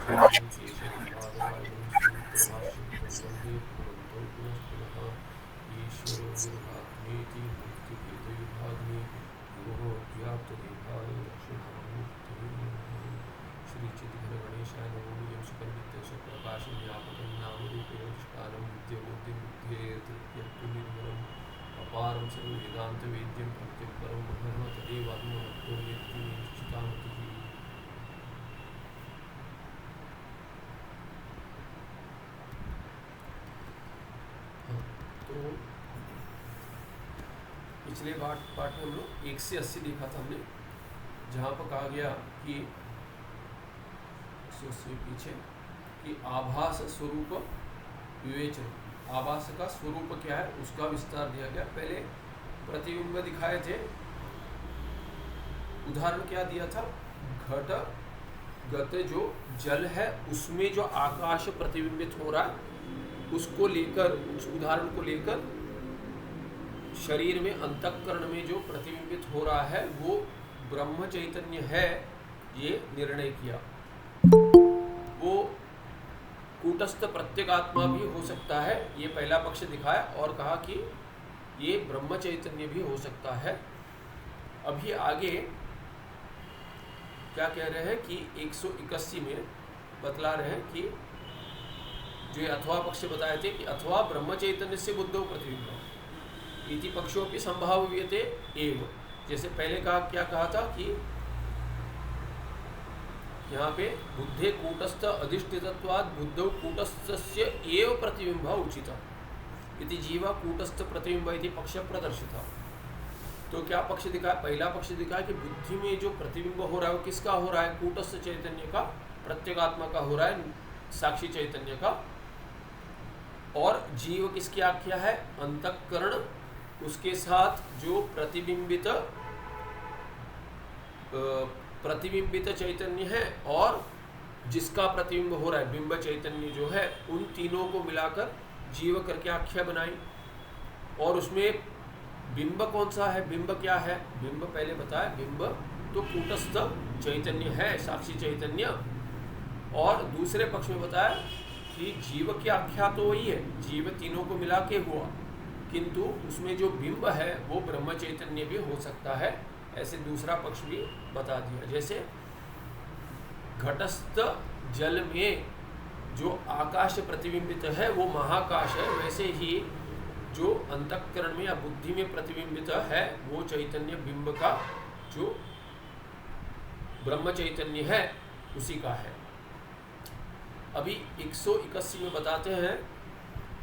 इदं केशवपादरायणं सूत्रभाष्यकृतं वन्दे भगवन्तौ पुनः पुनः। ईश्वरो गुरुरात्मेति मूर्तिभेदविभागिने व्योमवद्व्याप्तदेहाय दक्षिणामूर्तये नमः। श्रीचिद्घनगणेशाय नमो नियं सकलनित्यशप्रकाशव्यापकं नामरूपेण निष्कालं विद्यबुद्धिं बुद्धेर्तृप्यत्वनिर्मलम् अपारं सर्ववेदान्तवेद्यं प्रत्यक्परं महः तदेवात्मवक्तो वेत्ति निश्चितामतिः। तो पिछले पाठ में हम लोग 1 से 80 देखा था हमने, जहाँ पर कहा गया कि 180 पीछे कि आभास स्वरूप विवेचन, आभास का स्वरूप क्या है उसका विस्तार दिया गया। पहले प्रतिबिंब दिखाए थे, उदाहरण क्या दिया था, घट गत जो जल है उसमें जो आकाश प्रतिबिंबित हो रहा है उसको लेकर, उस उदाहरण को लेकर शरीर में अंतःकरण में जो प्रतिबिंबित हो रहा है वो ब्रह्म चैतन्य है, ये निर्णय किया। वो कूटस्थ प्रत्यगात्मा भी हो सकता है, ये पहला पक्ष दिखाया, और कहा कि ये ब्रह्म चैतन्य भी हो सकता है। अभी आगे क्या कह रहे हैं कि 181 में बतला रहे हैं कि जो अथवा पक्ष बताए थे कि अथवा ब्रह्म चैतन्य से बुद्धो प्रतिबिंब इति पक्षों की संभाव्यते एव। जैसे पहले कहा, क्या कहा था कि यहाँ पे बुद्धे कूटस्थ अधिष्ठितत्वाद बुद्धौ कूटस्थस्य एव प्रतिबिंब उचित इति जीवा कूटस्थ प्रतिबिंब इति पक्ष प्रदर्शित। तो क्या पक्ष दिखा, पहला पक्ष दिखा कि बुद्धि में जो प्रतिबिंब हो रहा है वो किसका हो रहा है, कूटस्थ चैतन्य का, प्रत्यगात्मा का हो रहा है, साक्षी चैतन्य का। और जीव किसकी आख्या है, अंतःकरण, उसके साथ जो प्रतिबिंबित चैतन्य है और जिसका प्रतिबिंब हो रहा है बिंब चैतन्य जो है, उन तीनों को मिलाकर जीव करके आख्या बनाई। और उसमें बिंब कौन सा है, बिंब क्या है, बिंब पहले बताया, बिंब तो कूटस्थ चैतन्य है, साक्षी चैतन्य। और दूसरे पक्ष में बताया कि जीव की आख्या तो वही है, जीव तीनों को मिला के हुआ, किंतु उसमें जो बिंब है वो ब्रह्म चैतन्य भी हो सकता है, ऐसे दूसरा पक्ष भी बता दिया। जैसे घटस्थ जल में जो आकाश प्रतिबिंबित है वो महाकाश है, वैसे ही जो अंतःकरण में या बुद्धि में प्रतिबिंबित है वो चैतन्य बिंब का जो ब्रह्म चैतन्य है उसी का है। अभी 181 में बताते हैं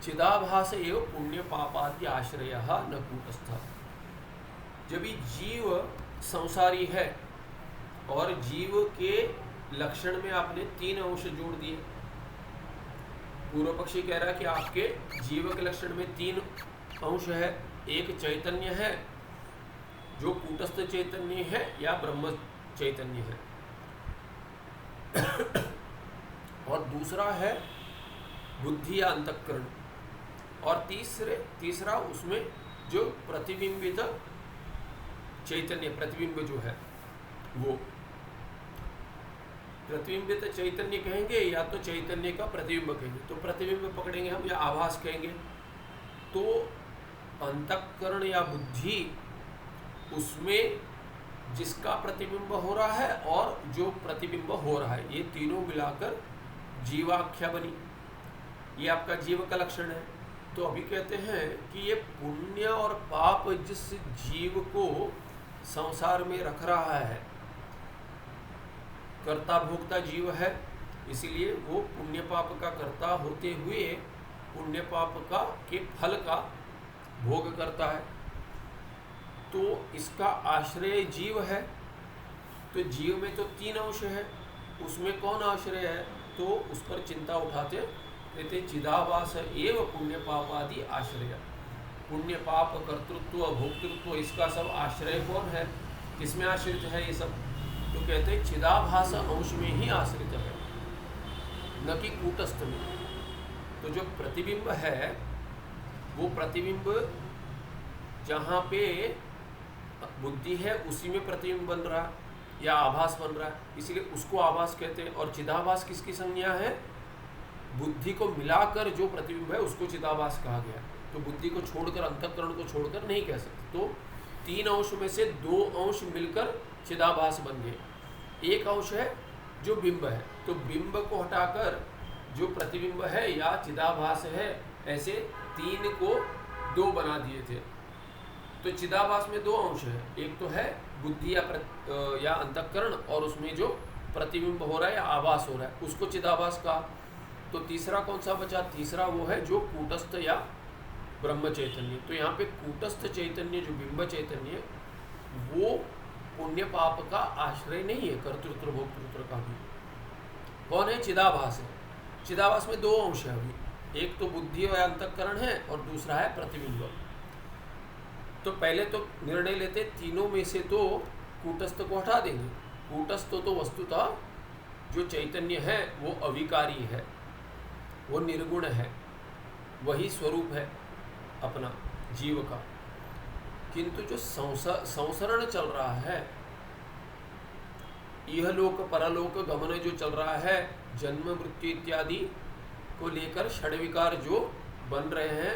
चिदाभास एव पुण्य पापादि आश्रय न कूटस्थ। जब जीव संसारी है और जीव के लक्षण में आपने 3 अंश जोड़ दिए, पूर्व पक्षी कह रहा है कि आपके जीव के लक्षण में 3 अंश है, एक चैतन्य है जो कूटस्थ चैतन्य है या ब्रह्म चैतन्य है, और दूसरा है बुद्धि या अंतःकरण, और तीसरा उसमें जो प्रतिबिंबित चैतन्य, प्रतिबिंब जो है वो प्रतिबिंबित चैतन्य कहेंगे या तो चैतन्य का प्रतिबिंब कहेंगे, तो प्रतिबिंब पकड़ेंगे हम या आभास कहेंगे। तो अंतःकरण या बुद्धि उसमें जिसका प्रतिबिंब हो रहा है और जो प्रतिबिंब हो रहा है, ये तीनों मिलाकर जीवाख्या बनी, ये आपका जीव का लक्षण है। तो अभी कहते हैं कि ये पुण्य और पाप जिस जीव को संसार में रख रहा है, कर्ता भोक्ता जीव है, इसीलिए वो पुण्य पाप का कर्ता होते हुए पुण्य पाप का के फल का भोग करता है। तो इसका आश्रय जीव है, तो जीव में तो 3 अंश है, उसमें कौन आश्रय है, तो उस पर चिंता उठाते कहते चिदाभास एव पुण्य पापादि आश्रय। पुण्य पाप कर्तृत्व भोक्तृत्व इसका सब आश्रय कौन है, किसमें आश्रित है ये सब, तो कहते हैं चिदाभास अंश में ही आश्रित है, न कि कूटस्थ में। तो जो प्रतिबिंब है वो प्रतिबिंब जहाँ पे बुद्धि है उसी में प्रतिबिंब बन रहा, या आभास बन रहा है, इसलिए उसको आभास कहते हैं। और चिदाभास किसकी संज्ञा है? बुद्धि को मिलाकर जो प्रतिबिंब है उसको चिदाभास कहा गया। तो बुद्धि को छोड़कर, अंतःकरण को छोड़कर नहीं कह सकते। तो 3 अंश में से 2 अंश मिलकर चिदाभास बन गए। एक अंश है जो बिंब है, तो बिंब को हटाकर जो प्रतिबिंब है या चिदाभास है, ऐसे 3 को 2 बना दिए थे। तो चिदाभास में 2 अंश है, एक तो है बुद्धि या अंतःकरण, और उसमें जो प्रतिबिंब हो रहा है या आभास हो रहा है उसको चिदाभास कहा। तो तीसरा कौन सा बचा? तीसरा वो है जो कूटस्थ या ब्रह्म चैतन्य। तो यहाँ पे कूटस्थ चैतन्य जो बिंब चैतन्य, वो पुण्य पाप का आश्रय नहीं है, कर्तृत्व भोक्तृत्व का भी। कौन है? चिदाभास है। चिदाभास में 2 अंश है अभी, एक तो बुद्धि और अंतःकरण है और दूसरा है प्रतिबिंब। तो पहले तो निर्णय लेते तीनों में से तो कूटस्थ को हटा देंगे। कूटस्थ तो वस्तुतः जो चैतन्य है वो अविकारी है, वो निर्गुण है, वही स्वरूप है अपना जीव का। किंतु जो संसरण चल रहा है, यह लोक परलोक गमन जो चल रहा है, जन्म मृत्यु इत्यादि को लेकर षड्विकार जो बन रहे हैं,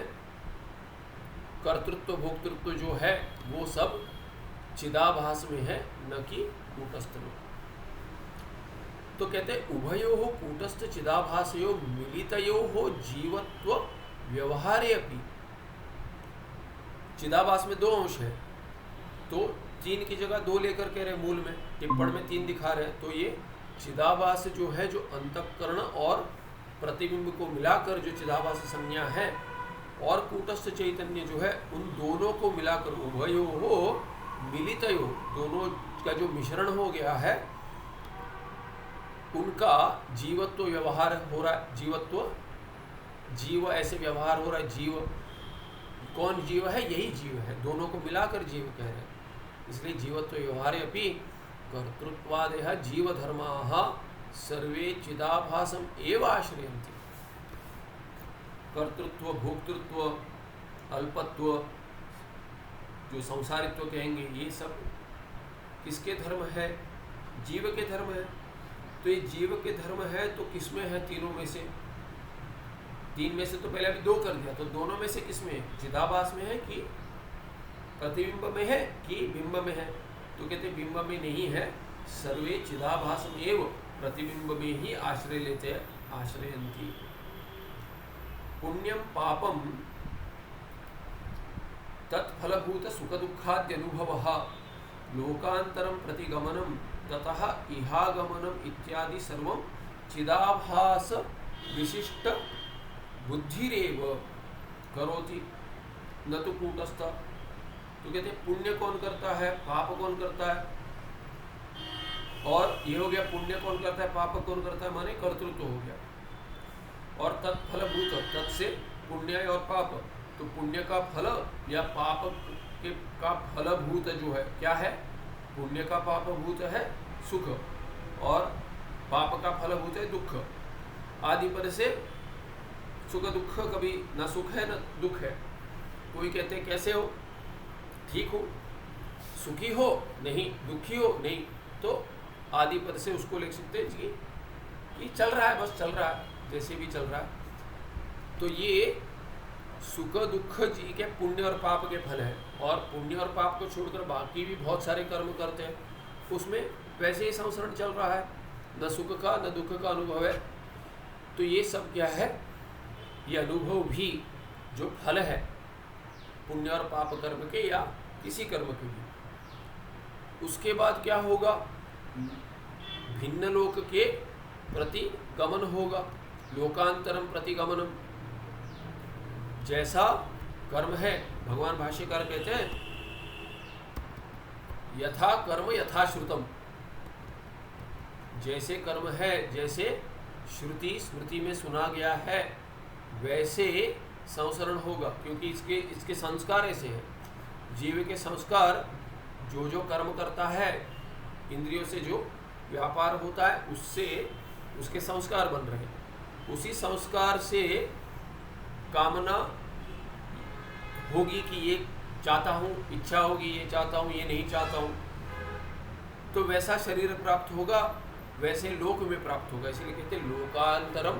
कर्तृत्व भोक्तृत्व जो है, वो सब चिदाभास में है, न कि कूटस्थ में। तो कहते हैं उभयो हो कूटस्थ चिदाभासयो मिलितयो हो जीवत्व व्यवहारे अपि। चिदाभास में 2 अंश है, तो 3 की जगह 2 लेकर कह रहे मूल में, टिप्पण में 3 दिखा रहे हैं। तो ये चिदाभास जो है, जो अंतःकरण और प्रतिबिंब को मिलाकर जो चिदाभास संज्ञा है, और कूटस्थ चैतन्य जो है, उन दोनों को मिलाकर उभयो हो मिलितयो, दोनों का जो मिश्रण हो गया है, उनका जीवत्व व्यवहार हो रहा है। जीवत्व, जीव ऐसे व्यवहार हो रहा है। जीव कौन जीव है? यही जीव है, दोनों को मिलाकर जीव कह रहे हैं। इसलिए जीवत्व व्यवहारे अपि कर्तृत्वादयः जीव धर्माः सर्वे चिदाभासम एव आश्रयन्ति। कर्तृत्व, भोक्तृत्व, अल्पत्व, जो संसारित्व कहेंगे, ये सब किसके धर्म है? जीव के धर्म है। तो ये जीव के धर्म है तो किसमें है? तीनों में से। 3 में से तो पहले अभी 2 कर दिया, तो दोनों में से किसमें है? चिदाभास में है कि प्रतिबिंब में है कि बिंब में है? तो कहते बिंब में नहीं है, सर्वे चिदाभासम एव, प्रतिबिंब में ही आश्रय लेते हैं, आश्रयन्ति। पुण्यम पापम तत्फलभूत सुख दुःखाद्यनुभवः लोकांतरम प्रतिगमनम ततः इहागमनम इत्यादि सर्वं चिदाभास विशिष्ट बुद्धिरेव करोति न तो कूटस्थ। तो कहते हैं पुण्य कौन करता है, पाप कौन करता है? और ये हो गया पुण्य कौन करता है, पाप कौन करता है, माने कर्तृत्व हो गया। और तत्फलभूत, तत् से पुण्य और पाप, तो पुण्य का फल या पाप के का फलभूत जो है क्या है? पुण्य का पापभूत है सुख, और पाप का फलभूत है दुख। आदि पर से सुख दुख, कभी न सुख है न दुख है। कोई कहते हैं कैसे हो? ठीक हो, सुखी हो नहीं, दुखी हो नहीं। तो आदि पद से उसको लिख सकते हैं जी कि चल रहा है, बस चल रहा है, जैसे भी चल रहा है। तो ये सुख दुख जी के पुण्य और पाप के फल है। और पुण्य और पाप को छोड़कर बाकी भी बहुत सारे कर्म करते हैं, उसमें वैसे ही संसरण चल रहा है, न सुख का न दुख का अनुभव है। तो ये सब क्या है? ये अनुभव भी जो फल है पुण्य और पाप कर्म के या किसी कर्म के भी, उसके बाद क्या होगा? भिन्न लोक के प्रति गमन होगा, लोकांतरम प्रतिगमनम। जैसा कर्म है, भगवान भाष्यकार कहते हैं यथा कर्म यथा श्रुतम। जैसे कर्म है, जैसे श्रुति स्मृति में सुना गया है, वैसे संसरण होगा, क्योंकि इसके संस्कार ऐसे हैं। जीव के संस्कार जो जो कर्म करता है, इंद्रियों से जो व्यापार होता है, उससे उसके संस्कार बन रहे हैं। उसी संस्कार से कामना होगी कि ये चाहता हूँ, इच्छा होगी ये चाहता हूँ, ये नहीं चाहता हूँ। तो वैसा शरीर प्राप्त होगा, वैसे लोक में प्राप्त होगा। इसलिए कहते हैं लोकांतरम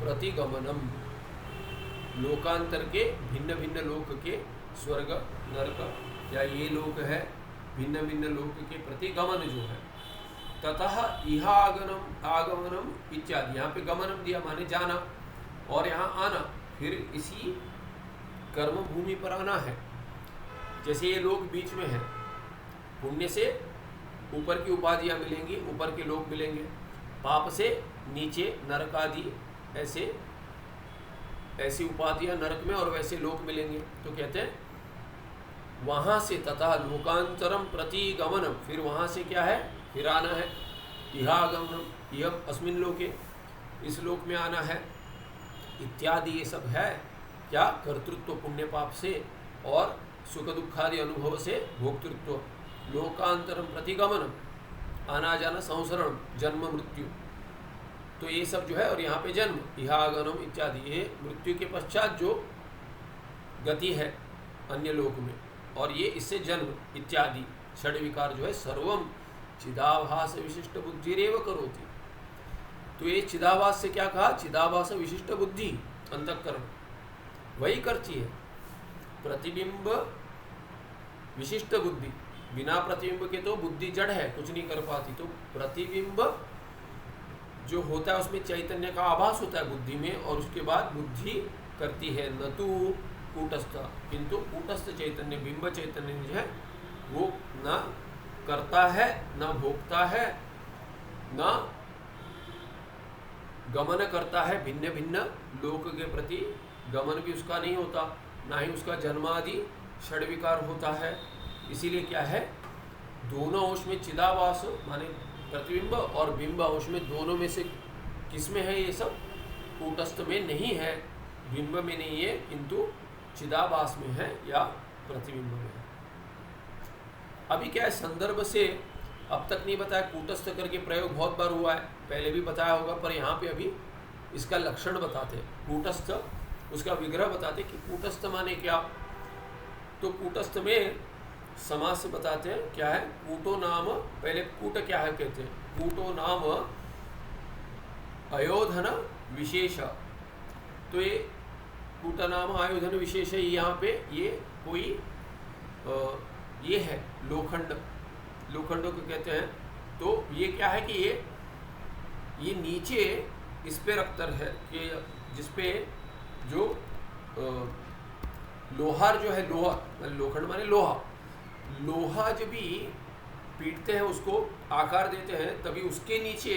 प्रतिगमनम, लोकांतर के भिन्न भिन्न लोक के, स्वर्ग नरक या ये लोक है, भिन्न भिन्न लोक के प्रति गमन जो है। ततः इहा आगमनम इत्यादि, यहाँ पे गमनम दिया माने जाना, और यहाँ आना, फिर इसी कर्म भूमि पर आना है। जैसे ये लोक बीच में है, पुण्य से ऊपर की उपाधियाँ मिलेंगी, ऊपर के लोक मिलेंगे, पाप से नीचे नरक आदि ऐसी उपाधियाँ नरक में और वैसे लोक मिलेंगे। तो कहते हैं वहाँ से तथा लोकांतरम प्रति गमनम, फिर वहाँ से क्या है, फिर आना है। इहा आगमनम, यह अस्मिन लोके, इस लोक में आना है, इत्यादि ये सब है क्या, कर्तृत्व पुण्य पाप से और सुख दुखादि अनुभव से भोक्तृत्व। लोकांतरम प्रतिगमनम, आना जाना, संसरण, जन्म मृत्यु, तो ये सब जो है। और यहाँ पे जन्म, इहा आगमनम इत्यादि, ये मृत्यु के पश्चात जो गति है अन्य लोक में, और ये इससे जन्म इत्यादि षड विकार जो है। सर्वम चिदाभास विशिष्ट बुद्धिरेव करोति, तो ये चिदाभास से क्या कहा, चिदाभास विशिष्ट बुद्धि अंतःकरण वही करती है। प्रतिबिंब विशिष्ट बुद्धि, बिना प्रतिबिंब के तो बुद्धि जड़ है, कुछ नहीं कर पाती। तो प्रतिबिंब जो होता है उसमें चैतन्य का आभास होता है बुद्धि में, और उसके बाद बुद्धि करती है। न तो कूटस्थ, किंतु कूटस्थ चैतन्य, बिंब चैतन्य जो है वो न करता है, न भोगता है, न गमन करता है भिन्न भिन्न लोक के प्रति, गमन भी उसका नहीं होता, ना ही उसका जन्मादि षड विकार होता है। इसीलिए क्या है, दोनों अंश में चिदाभास माने प्रतिबिंब और बिंब अंश में, दोनों में से किस में है ये सब, कूटस्थ में नहीं है, बिंब में नहीं है, किंतु चिदाभास में है या प्रतिबिंब में है। अभी क्या है, संदर्भ से अब तक नहीं बताया, कूटस्थ करके प्रयोग बहुत बार हुआ है, पहले भी बताया होगा, पर यहाँ पे अभी इसका लक्षण बताते हैं। कूटस्थ, उसका विग्रह बताते कि कूटस्थ माने क्या। तो कूटस्थ में समास बताते हैं क्या है, कूटो नाम, पहले कूट क्या है कहते हैं, कूटो नाम अयोधन विशेष। तो ये कूट नाम आयोधन विशेष है, यहाँ पे ये कोई ये है लोखंड, लोखंडों को कहते हैं। तो ये क्या है कि ये नीचे इस पे रखकर है कि जिस पे जो लोहार जो है, लोहा लोखंड माने लोहा, लोहा जब भी पीटते हैं उसको आकार देते हैं, तभी उसके नीचे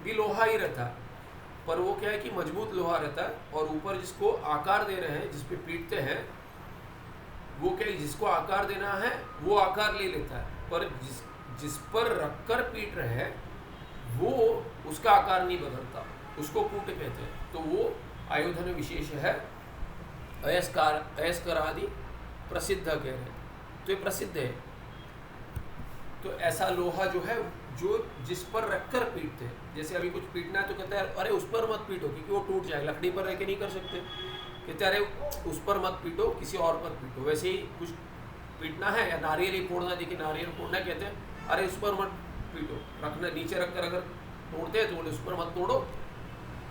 भी लोहा ही रहता है, पर वो क्या है कि मजबूत लोहा रहता है, और ऊपर जिसको आकार दे रहे हैं, जिस पे पीटते हैं, वो क्या, जिसको आकार देना है वो आकार ले लेता है, पर जिस पर रखकर पीट रहे हैं वो उसका आकार नहीं बदलता, उसको कूट कहते हैं। तो वो आयोधन विशेष है, अयस्कर आदि प्रसिद्ध कह रहे हैं, तो ये प्रसिद्ध है। तो ऐसा लोहा जो है, जो जिस पर रखकर पीटते हैं, जैसे अभी कुछ पीटना है तो कहते हैं अरे उस पर मत पीटो क्योंकि वो टूट जाएगा, लकड़ी पर रह के नहीं कर सकते, कहते अरे उस पर मत पीटो, किसी और पर पीटो। वैसे ही कुछ पीटना है या नारियल ही फोड़ना, देखिए नारियल फोड़ना, कहते हैं अरे उस पर मत पीटो, रखना नीचे रखकर अगर तोड़ते हैं तो बोले उस पर मत तोड़ो,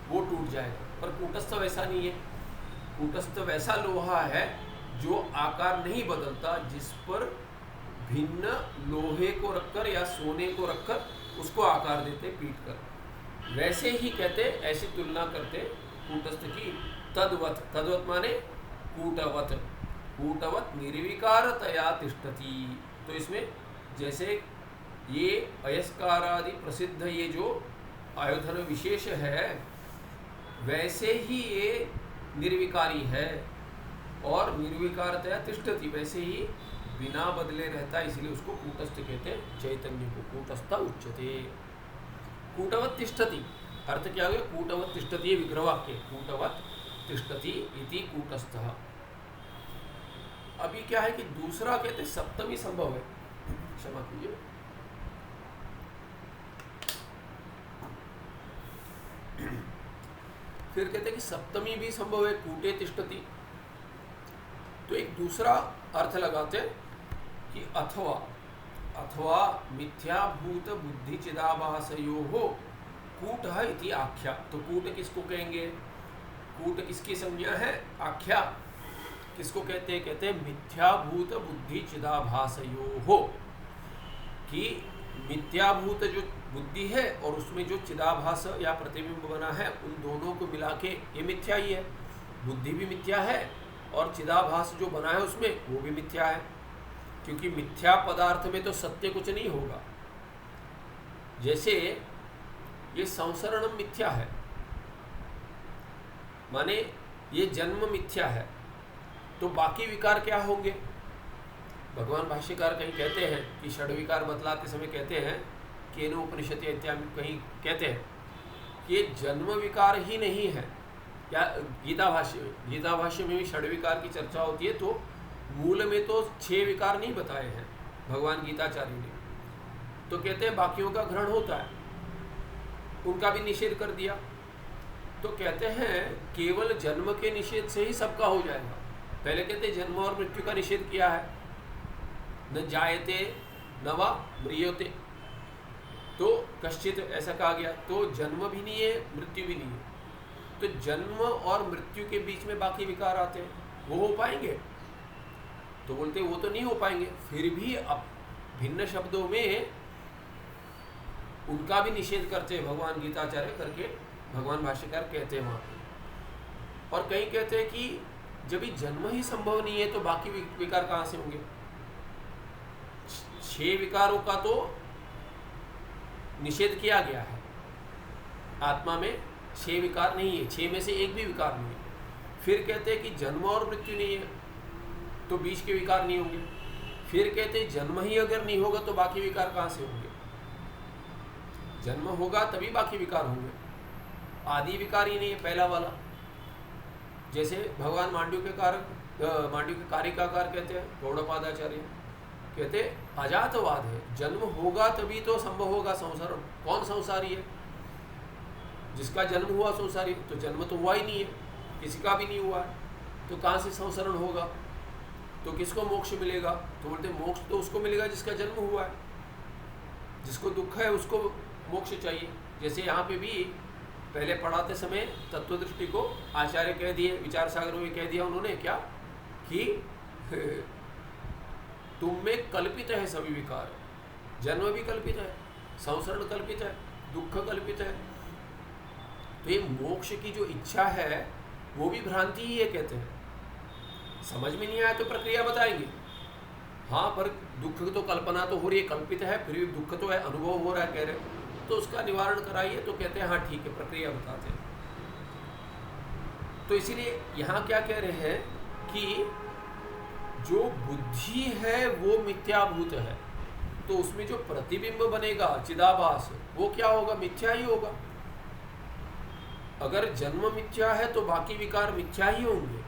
वो टूट जाएगा। पर कूटस्थ वैसा नहीं है, कूटस्थ वैसा लोहा है जो आकार नहीं बदलता, जिस पर भिन्न लोहे को रखकर या सोने को रखकर उसको आकार देते पीट कर। वैसे ही कहते, ऐसी तुलना करते कूटस्थ की। तद्वत, तद्वत माने कूटवत, कूटवत निर्विकारतया तिष्ठति। तो इसमें जैसे ये अयस्कारादि प्रसिद्ध ये जो आयोधन विशेष है, वैसे ही ये निर्विकारी है और निर्विकारतया तिष्ठति, वैसे ही बिना बदले रहता है, इसलिए उसको कूटस्थ कहते हैं। चैतन्य को कूटस्थ उच्यते। कूटवत तिष्ठति, अर्थ क्या हो गया, कूटवत तिष्ठति, विग्रह वाक्य, कूटवत तिष्ठति इति कूटस्थः। अभी क्या है कि दूसरा कहते सप्तमी संभव है, क्षमा कीजिए, फिर कहते कि सप्तमी भी संभव है, कूटे तिष्ठति। तो एक दूसरा अर्थ लगाते हैं कि अथवा, अथवा मिथ्याभूत बुद्धि चिदाभासयोः कूटः इति आख्या। तो कूट किसको कहेंगे? कूट किसकी संज्ञा है? आख्या। किसको कहते हैं? कहते हैं मिथ्याभूत बुद्धि चिदाभासयोः, कि मिथ्याभूत जो बुद्धि है और उसमें जो चिदाभास या प्रतिबिंब बना है, उन दोनों को मिला के ये मिथ्या ही है। बुद्धि भी मिथ्या है और चिदाभास जो बना है उसमें वो भी मिथ्या है, क्योंकि मिथ्या पदार्थ में तो सत्य कुछ नहीं होगा। जैसे ये संसरणम मिथ्या है, माने ये जन्म मिथ्या है, तो बाकी विकार क्या होंगे? भगवान भाष्यकार कहीं कहते हैं कि षड विकार बतलाते समय कहते हैं, केनो उपनिषद इत्यादि कहीं कहते हैं कि ये जन्म विकार ही नहीं है। या गीता भाष्य में भी षड विकार की चर्चा होती है, तो मूल में तो 6 विकार नहीं बताए हैं भगवान गीताचार्य ने, तो कहते हैं बाकियों का ग्रहण होता है, उनका भी निषेध कर दिया। तो कहते हैं केवल जन्म के निषेध से ही सबका हो जाएगा। पहले कहते हैं जन्म और मृत्यु का निषेध किया है, न जायते न वा म्रियते, तो कश्चित ऐसा कहा गया, तो जन्म भी नहीं है मृत्यु भी नहीं है। तो जन्म और मृत्यु के बीच में बाकी विकार आते हैं, वो हो पाएंगे? तो बोलते वो तो नहीं हो पाएंगे। फिर भी अब भिन्न शब्दों में उनका भी निषेध करते हैं भगवान गीताचार्य करके भगवान भाष्यकार कहते हैं वहाँ पे। और कहीं कहते हैं कि जब ही जन्म ही संभव नहीं है तो बाकी विकार कहाँ से होंगे? 6 विकारों का तो निषेध किया गया है, आत्मा में 6 विकार नहीं है, 6 में से एक भी विकार नहीं है। फिर कहते हैं कि जन्म और मृत्यु नहीं है तो बीच के विकार नहीं होंगे। फिर कहते हैं जन्म ही अगर नहीं होगा तो बाकी विकार कहाँ से होंगे? जन्म होगा तभी बाकी विकार होंगे, आदि विकार ही नहीं है पहला वाला। जैसे भगवान मांडव्य के कारिकाकार कहते हैं गौड़पादाचार्य, कहते अजातवाद है, जन्म होगा तभी तो संभव होगा संसार। कौन संसारी है? जिसका जन्म हुआ संसारी, तो जन्म तो हुआ ही नहीं है, किसी का भी नहीं हुआ है, तो कहाँ से संसरण होगा? तो किसको मोक्ष मिलेगा? तो बोलते मोक्ष तो उसको मिलेगा जिसका जन्म हुआ है, जिसको दुख है उसको मोक्ष चाहिए। जैसे यहाँ पे भी पहले पढ़ाते समय तत्वदृष्टि को आचार्य कह दिए, विचार सागर में कह दिया उन्होंने क्या कि तुम में कल्पित है सभी विकार, जन्म भी कल्पित है, संसरण कल्पित है, दुख कल्पित है। तो ये मोक्ष की जो इच्छा है वो भी भ्रांति ही है कहते हैं। समझ में नहीं आया तो प्रक्रिया बताएंगे, हाँ पर दुख तो कल्पना तो हो रही है, कल्पित है, फिर भी दुख तो है, अनुभव हो रहा है कह रहे, तो उसका निवारण कराइए। तो कहते हैं हाँ ठीक है, प्रक्रिया बताते हैं। तो इसीलिए यहाँ क्या कह रहे हैं कि जो बुद्धि है वो मिथ्याभूत है, तो उसमें जो प्रतिबिंब बनेगा चिदाभास वो क्या होगा? मिथ्या ही होगा। अगर जन्म मिथ्या है तो बाकी विकार मिथ्या ही होंगे।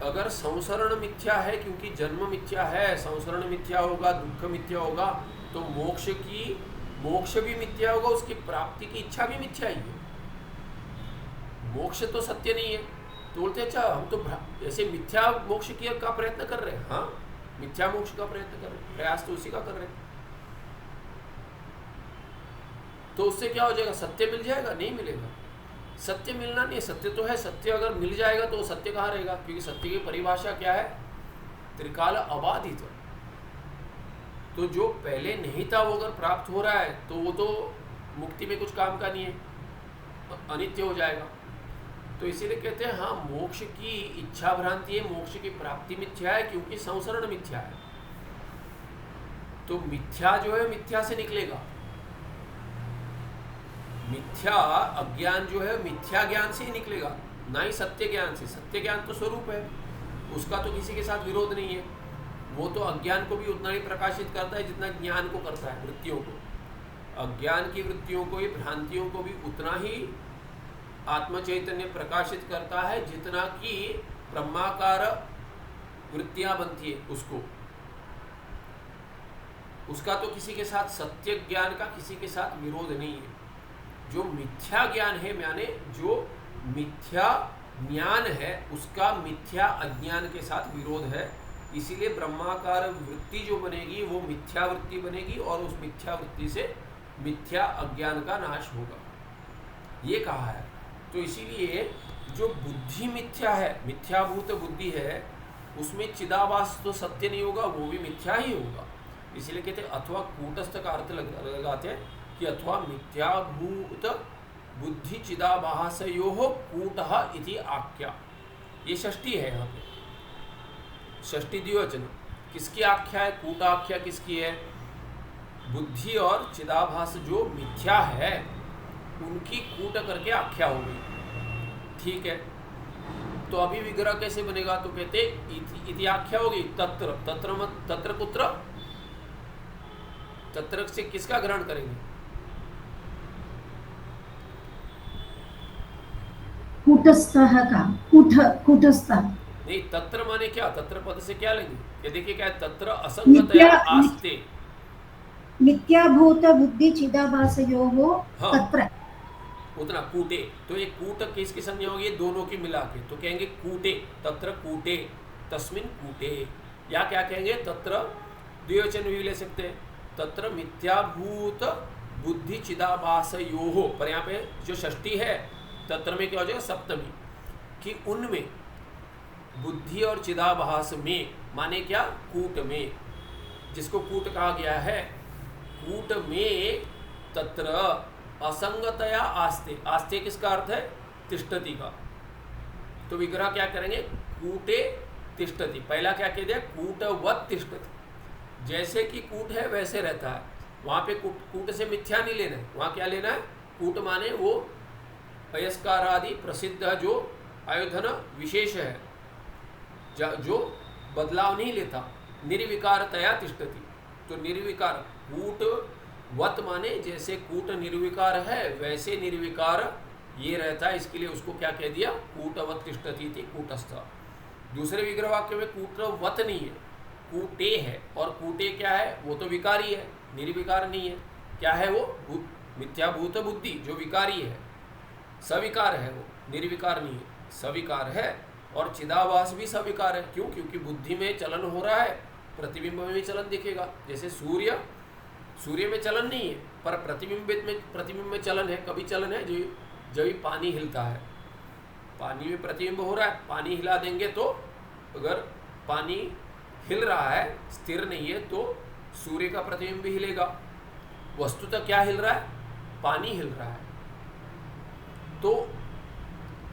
अगर संसरण मिथ्या है, क्योंकि जन्म मिथ्या है, संसरण मिथ्या होगा, दुख मिथ्या होगा, तो मोक्ष भी मिथ्या होगा, उसकी प्राप्ति की इच्छा भी मिथ्या ही है। मोक्ष तो सत्य नहीं है। तो बोलते अच्छा हम तो ऐसे मिथ्या मोक्ष का प्रयत्न कर रहे हैं। हाँ, मिथ्या मोक्ष का प्रयत्न कर रहे हैं, प्रयास तो उसी का कर रहे हैं। तो उससे क्या हो जाएगा? सत्य मिल जाएगा? नहीं मिलेगा। सत्य मिलना नहीं, सत्य तो है, सत्य अगर मिल जाएगा तो सत्य कहाँ रहेगा? क्योंकि सत्य की परिभाषा क्या है? त्रिकाल अबाधित। तो जो पहले नहीं था वो अगर प्राप्त हो रहा है तो वो तो मुक्ति में कुछ काम का नहीं है, अनित्य हो जाएगा। तो इसीलिए कहते हैं हाँ मोक्ष की इच्छा भ्रांति है, मोक्ष की प्राप्ति मिथ्या है, क्योंकि संसरण मिथ्या है। तो मिथ्या जो है मिथ्या से निकलेगा। मिथ्या अज्ञान जो है मिथ्या ज्ञान से ही निकलेगा, ना ही सत्य ज्ञान से। सत्य ज्ञान तो स्वरूप है, उसका तो किसी के साथ विरोध नहीं है। वो तो अज्ञान को भी उतना ही प्रकाशित करता है जितना ज्ञान को करता है, वृत्तियों को। अज्ञान की वृत्तियों को, भ्रांतियों को भी उतना ही आत्मचैतन्य प्रकाशित करता है जितना कि ब्रह्माकार वृत्तियां बनती है उसको। उसका तो किसी के साथ, सत्य ज्ञान का किसी के साथ विरोध नहीं है। जो मिथ्या ज्ञान है, माने जो मिथ्या ज्ञान है, उसका मिथ्या अज्ञान के साथ विरोध है। इसीलिए ब्रह्माकार वृत्ति जो बनेगी वो मिथ्या वृत्ति बनेगी और उस मिथ्या वृत्ति से मिथ्या अज्ञान का नाश होगा, ये कहा है। तो इसीलिए जो बुद्धि मिथ्या है, मिथ्याभूत बुद्धि है, उसमें चिदाभास तो सत्य नहीं होगा, वो भी मिथ्या ही होगा। इसलिए कहते हैं अथवा कूटस्थ का अर्थ लगाते हैं कि अथवा मिथ्याभूत बुद्धि चिदाभासयोः कूटः इति आख्या। ये षष्ठी है, यहाँ पे षष्ठी द्विवचन। किसकी आख्या है? कूटाख्या किसकी है? बुद्धि और चिदाभास जो मिथ्या है उनकी कूट करके आख्या होगी, ठीक है। तो अभी विग्रह कैसे बनेगा? तो कहते इति आख्या होगी तत्र, तत्र कुत्र, तत्र से किसका ग्रहण करेंगे? कूटस्थः का, कूटस्थ नहीं, तत्र माने क्या? तत्र पद से क्या लेंगे? ये देखिए क्या है, तत्र असंगतया आस्ते, मिथ्याभूत बुद्धि चिदाभासयोः हाँ, तत्र, उतना कूटे। तो ये कूट किसकी संज्ञा होगी? दोनों की मिला के, तो कहेंगे कूटे, तत्र कूटे, तस्मिन् कूटे। या क्या कहेंगे? तत्र द्विवचन भी ले सकते हैं, तत्र मिथ्याभूत बुद्धि चिदाभासयोः। पर यहाँ पे जो षष्ठी है तत्र में क्या हो जाएगा? सप्तमी, कि उनमें बुद्धि और चिदाभास में, माने क्या? कूट में, जिसको कूट कहा गया है, कूट में तत्र असंगतया आस्ते। आस्ते किसका अर्थ है? तिष्ठति का। तो विग्रह क्या करेंगे? कूटे तिष्ठति। पहला क्या कह दिया? कूटवत् तिष्ठति। जैसे कि कूट है वैसे रहता है। वहाँ पे कूट से मिथ्या नहीं लेना है, वहाँ क्या लेना है? कूट माने वो अयस्कार आदि प्रसिद्ध जो आयोधन विशेष है, जो बदलाव नहीं लेता, निर्विकारतया तिष्ठति। तो निर्विकार, कूट वत माने जैसे कूट निर्विकार है वैसे निर्विकार ये रहता है, इसके लिए उसको क्या कह दिया? कूटवत तिष्ठति थी कूटस्थ। दूसरे विग्रह वाक्य में कूटवत नहीं है, कूटे है। और कूटे क्या है? वो तो विकारी है, निर्विकार नहीं है। क्या है वो? मिथ्याभूत बुद्धि जो विकारी है, सविकार है, वो निर्विकार नहीं है, सविकार है। और चिदाभास भी सविकार है। क्यों? क्योंकि बुद्धि में चलन हो रहा है, प्रतिबिंब में भी चलन दिखेगा। जैसे सूर्य में चलन नहीं है पर प्रतिबिंब में चलन है। कभी चलन है जब भी पानी हिलता है, पानी में प्रतिबिंब हो रहा है, पानी हिला देंगे तो, अगर पानी हिल रहा है, स्थिर नहीं है, तो सूर्य का प्रतिबिंब भी हिलेगा। वस्तुतः क्या हिल रहा है? पानी हिल रहा है। तो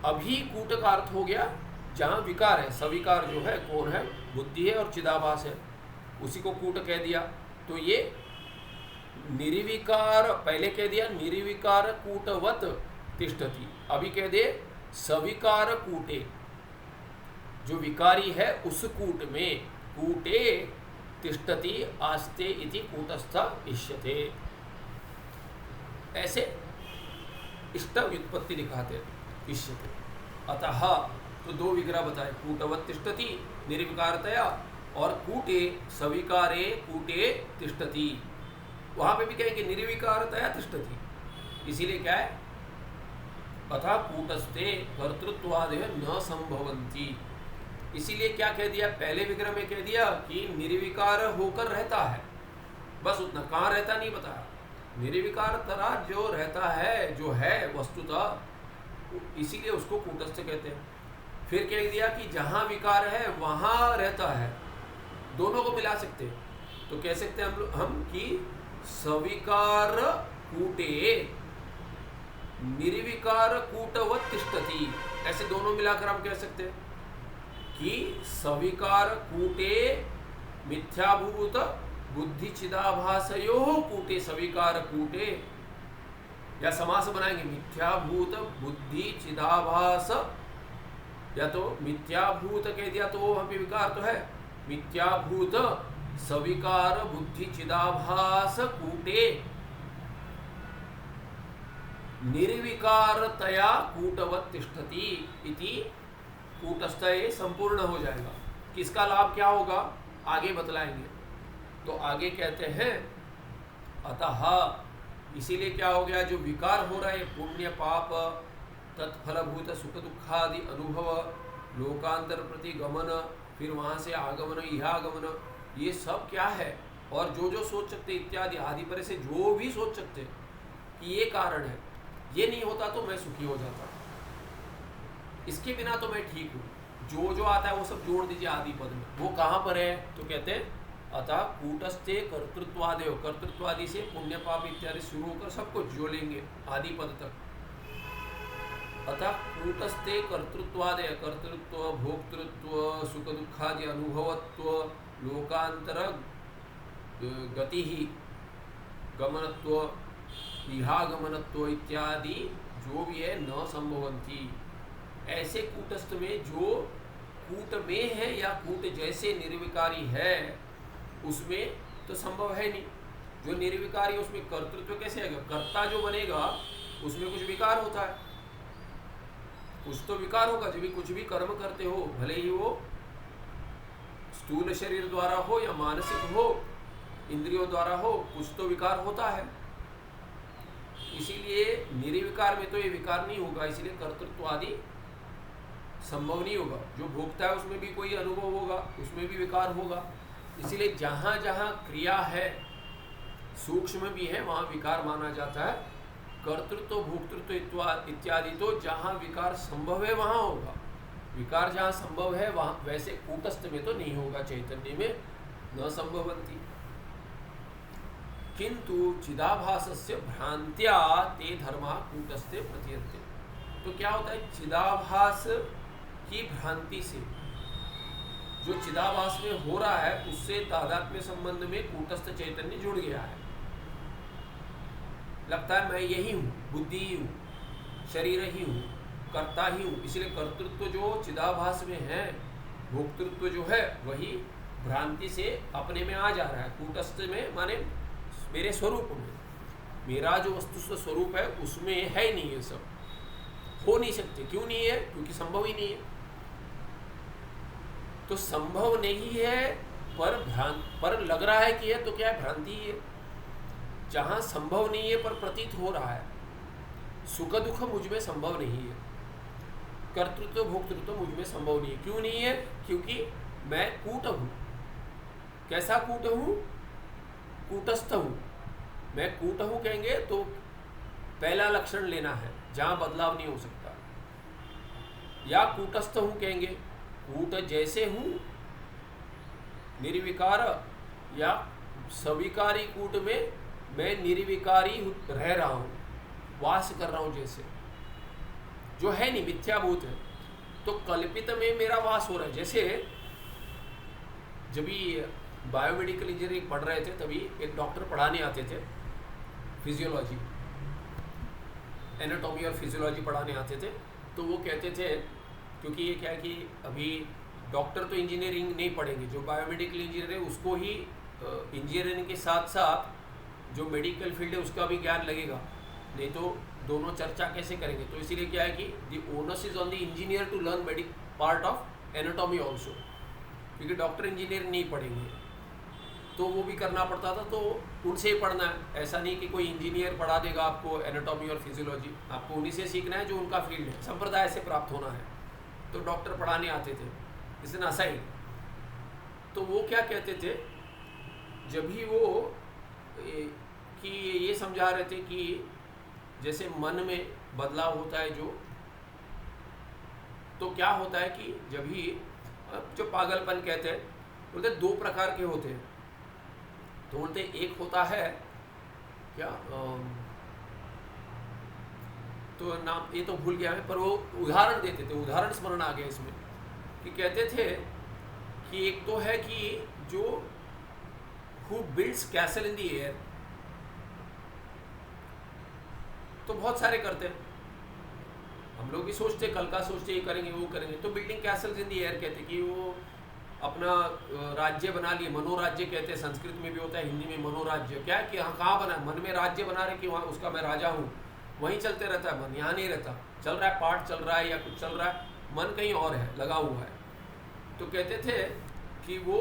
अभी कूट का अर्थ हो गया जहाँ विकार है, सविकार जो है कौन है? बुद्धि है और चिदाभास है, उसी को कूट कह दिया। तो ये निर्विकार, पहले कह दिया निर्विकार कूटवत तिष्ठति, अभी कह दे सविकार कूटे, जो विकारी है उस कूट में, कूटे तिष्ठति आस्ते इति कूटस्थ इष्यते। ऐसे इष्ट व्युत्पत्ति दिखाते इष्यते। अतः तो दो विग्रह बताए, कूटवत तिष्ठति निर्विकारतया और कूटे सविकारे कूटे तिष्ठति। वहां पे भी कहेंगे निर्विकारतया तिष्ठति, इसीलिए क्या है? अथा कूटस्थे कर्तृत्वादय न संभवन्ति। इसीलिए क्या कह दिया? पहले विग्रह में कह दिया कि निर्विकार होकर रहता है, बस उतना। कहाँ रहता नहीं बताया। निर्विकार तरह जो रहता है, जो है वस्तुतः, इसीलिए उसको कूटस्थ कहते हैं। फिर कह दिया कि जहाँ विकार है वहाँ रहता है, दोनों को मिला सकते हैं। तो कह सकते हैं हम कि सविकार कूटे निर्विकार कूटवत तिष्ठति, ऐसे दोनों मिलाकर हम कह सकते हैं कि सविकार कूटे मिथ्याभूत बुद्धि चिदाभासयोः कूटे सविकार कूटे, या समास बनाएंगे मिथ्याभूत बुद्धि चिदाभास, या तो मिथ्याभूत कह दिया तो वहाँ पे विकार तो है, मिथ्याभूत सविकार बुद्धि चिदाभास कूटे निर्विकारतया कूटवत तिष्ठति इति कूटस्थ। ये संपूर्ण हो जाएगा। किसका लाभ क्या होगा आगे बतलाएंगे। तो आगे कहते हैं अतः, इसीलिए क्या हो गया? जो विकार हो रहा है, पुण्य पाप तत्फलभूत सुख दुखादि अनुभव, लोकांतर प्रति गमन, फिर वहाँ से आगमन, यह आगमन, ये सब क्या है, और जो जो सोच सकते इत्यादि आदि पर से जो भी सोच सकते कि ये कारण है, ये नहीं होता तो मैं सुखी हो जाता, इसके बिना तो मैं ठीक हूँ। जो जो आता है वो सब जोड़ दीजिए आदि पद में। वो कहाँ पर है तो कहते हैं अतः कूटस्थे कर्तृत्वादेव, कर्तृत्वादि से पुण्य पाप इत्यादि शुरू होकर सब कुछ जोड़ेंगे आदि पद तक। अतः कूटस्थे कर्तृत्वादय, कर्तृत्व, भोक्तृत्व, सुख दुखादि अनुभवत्व, लोकांतर गति ही, गमनत्व, इहागमनत्व इत्यादि जो भी है न संभवंती। ऐसे कूटस्थ में जो कूट में है या कूट जैसे निर्विकारी है उसमें तो संभव है नहीं। जो निर्विकारी है उसमें कर्तृत्व कैसे आएगा? कर्ता जो बनेगा उसमें कुछ विकार होता है, कुछ तो विकार होगा। जब भी कुछ भी कर्म करते हो, भले ही वो स्थूल शरीर द्वारा हो या मानसिक हो, इंद्रियों द्वारा हो, कुछ तो विकार होता है। इसीलिए निर्विकार में तो ये विकार नहीं होगा, इसीलिए कर्तृत्व आदि संभव नहीं होगा। जो भोगता है उसमें भी कोई अनुभव होगा, उसमें भी विकार होगा। इसीलिए जहाँ जहाँ क्रिया है, सूक्ष्म भी है, वहाँ विकार माना जाता है। कर्तृत्व, भोक्तृत्व इत्यादि तो जहाँ विकार संभव है वहाँ होगा। विकार जहाँ संभव है वहाँ, वैसे कूटस्थ में तो नहीं होगा, चैतन्य में न संभवंती। किंतु चिदाभासस्य भ्रांत्या ते धर्मा कूटस्थे प्रतीयन्ते। तो क्या होता है? चिदाभास की भ्रांति से, जो चिदाभास में हो रहा है उससे तादात्म्य संबंध में कूटस्थ चैतन्य जुड़ गया है। लगता है मैं यही हूँ, बुद्धि ही हूँ, शरीर ही हूँ, कर्ता ही हूँ। इसलिए कर्तृत्व जो चिदाभास में है, भोक्तृत्व जो है वही भ्रांति से अपने में आ जा रहा है। कूटस्थ में माने मेरे स्वरूप में, मेरा जो वस्तुस्थ स्वरूप है उसमें है ही नहीं, ये सब हो नहीं सकते। क्यों नहीं है? क्योंकि संभव ही नहीं है। तो संभव नहीं है पर लग रहा है कि है, तो क्या है? भ्रांति ही है। जहाँ संभव नहीं है पर प्रतीत हो रहा है। सुख दुख मुझ में संभव नहीं है, कर्तृत्व भोक्तृत्व मुझ में संभव नहीं है। क्यों नहीं है? क्योंकि मैं कूट हूँ। कैसा कूट हूँ? कूटस्थ हूँ। मैं कूट हूँ कहेंगे तो पहला लक्षण लेना है जहाँ बदलाव नहीं हो सकता। या कूटस्थ हूँ कहेंगे, कूट जैसे हूँ, निर्विकार, या सविकारी कूट में मैं निर्विकारी रह रहा हूँ, वास कर रहा हूँ, जैसे जो है नहीं, मिथ्याभूत है। तो कल्पित में मेरा वास हो रहा है। जैसे जब भी बायोमेडिकल इंजीनियरिंग पढ़ रहे थे तभी एक डॉक्टर पढ़ाने आते थे, फिजियोलॉजी, एनाटॉमी और फिजियोलॉजी पढ़ाने आते थे। तो वो कहते थे, क्योंकि ये क्या है कि अभी डॉक्टर तो इंजीनियरिंग नहीं पढ़ेंगे, जो बायोमेडिकल इंजीनियर है उसको ही इंजीनियरिंग के साथ साथ जो मेडिकल फील्ड है उसका भी ज्ञान लगेगा, नहीं तो दोनों चर्चा कैसे करेंगे। तो इसीलिए क्या है कि the onus is on the engineer to learn medic part of anatomy also, क्योंकि डॉक्टर इंजीनियर नहीं पढ़ेंगे तो वो भी करना पड़ता था। तो उनसे ही पढ़ना है, ऐसा नहीं कि कोई इंजीनियर पढ़ा देगा आपको एनाटॉमी और फिजियोलॉजी, आपको उन्हीं से सीखना है जो उनका फील्ड है, संप्रदाय से प्राप्त होना है। तो डॉक्टर पढ़ाने आते थे, इस दिन ऐसा ही। तो वो क्या कहते थे, जब भी वो कि ये समझा रहे थे कि जैसे मन में बदलाव होता है तो क्या होता है कि जब भी जो पागलपन कहते हैं, बोलते दो प्रकार के होते हैं। तो बोलते एक होता है क्या, तो नाम ये तो भूल गया है, पर वो उदाहरण देते थे, उदाहरण स्मरण आ गया इसमें, कि कहते थे कि एक तो है कि जो who builds castle in the air, तो बहुत सारे करते हैं, हम लोग भी सोचते, कल का सोचते ये करेंगे वो करेंगे। तो building Castle's in the air कहते कि वो अपना राज्य बना लिए, मनोराज्य कहते हैं, संस्कृत में भी होता है, हिंदी में मनोराज्य। क्या है कि हाँ कहाँ बना, मन में राज्य बना रहे कि वहाँ उसका मैं राजा हूँ, वहीं चलते रहता है मन, यहाँ नहीं रहता। चल रहा है पाठ चल रहा है या कुछ चल रहा है, मन कहीं और है, लगा हुआ है। तो कहते थे कि वो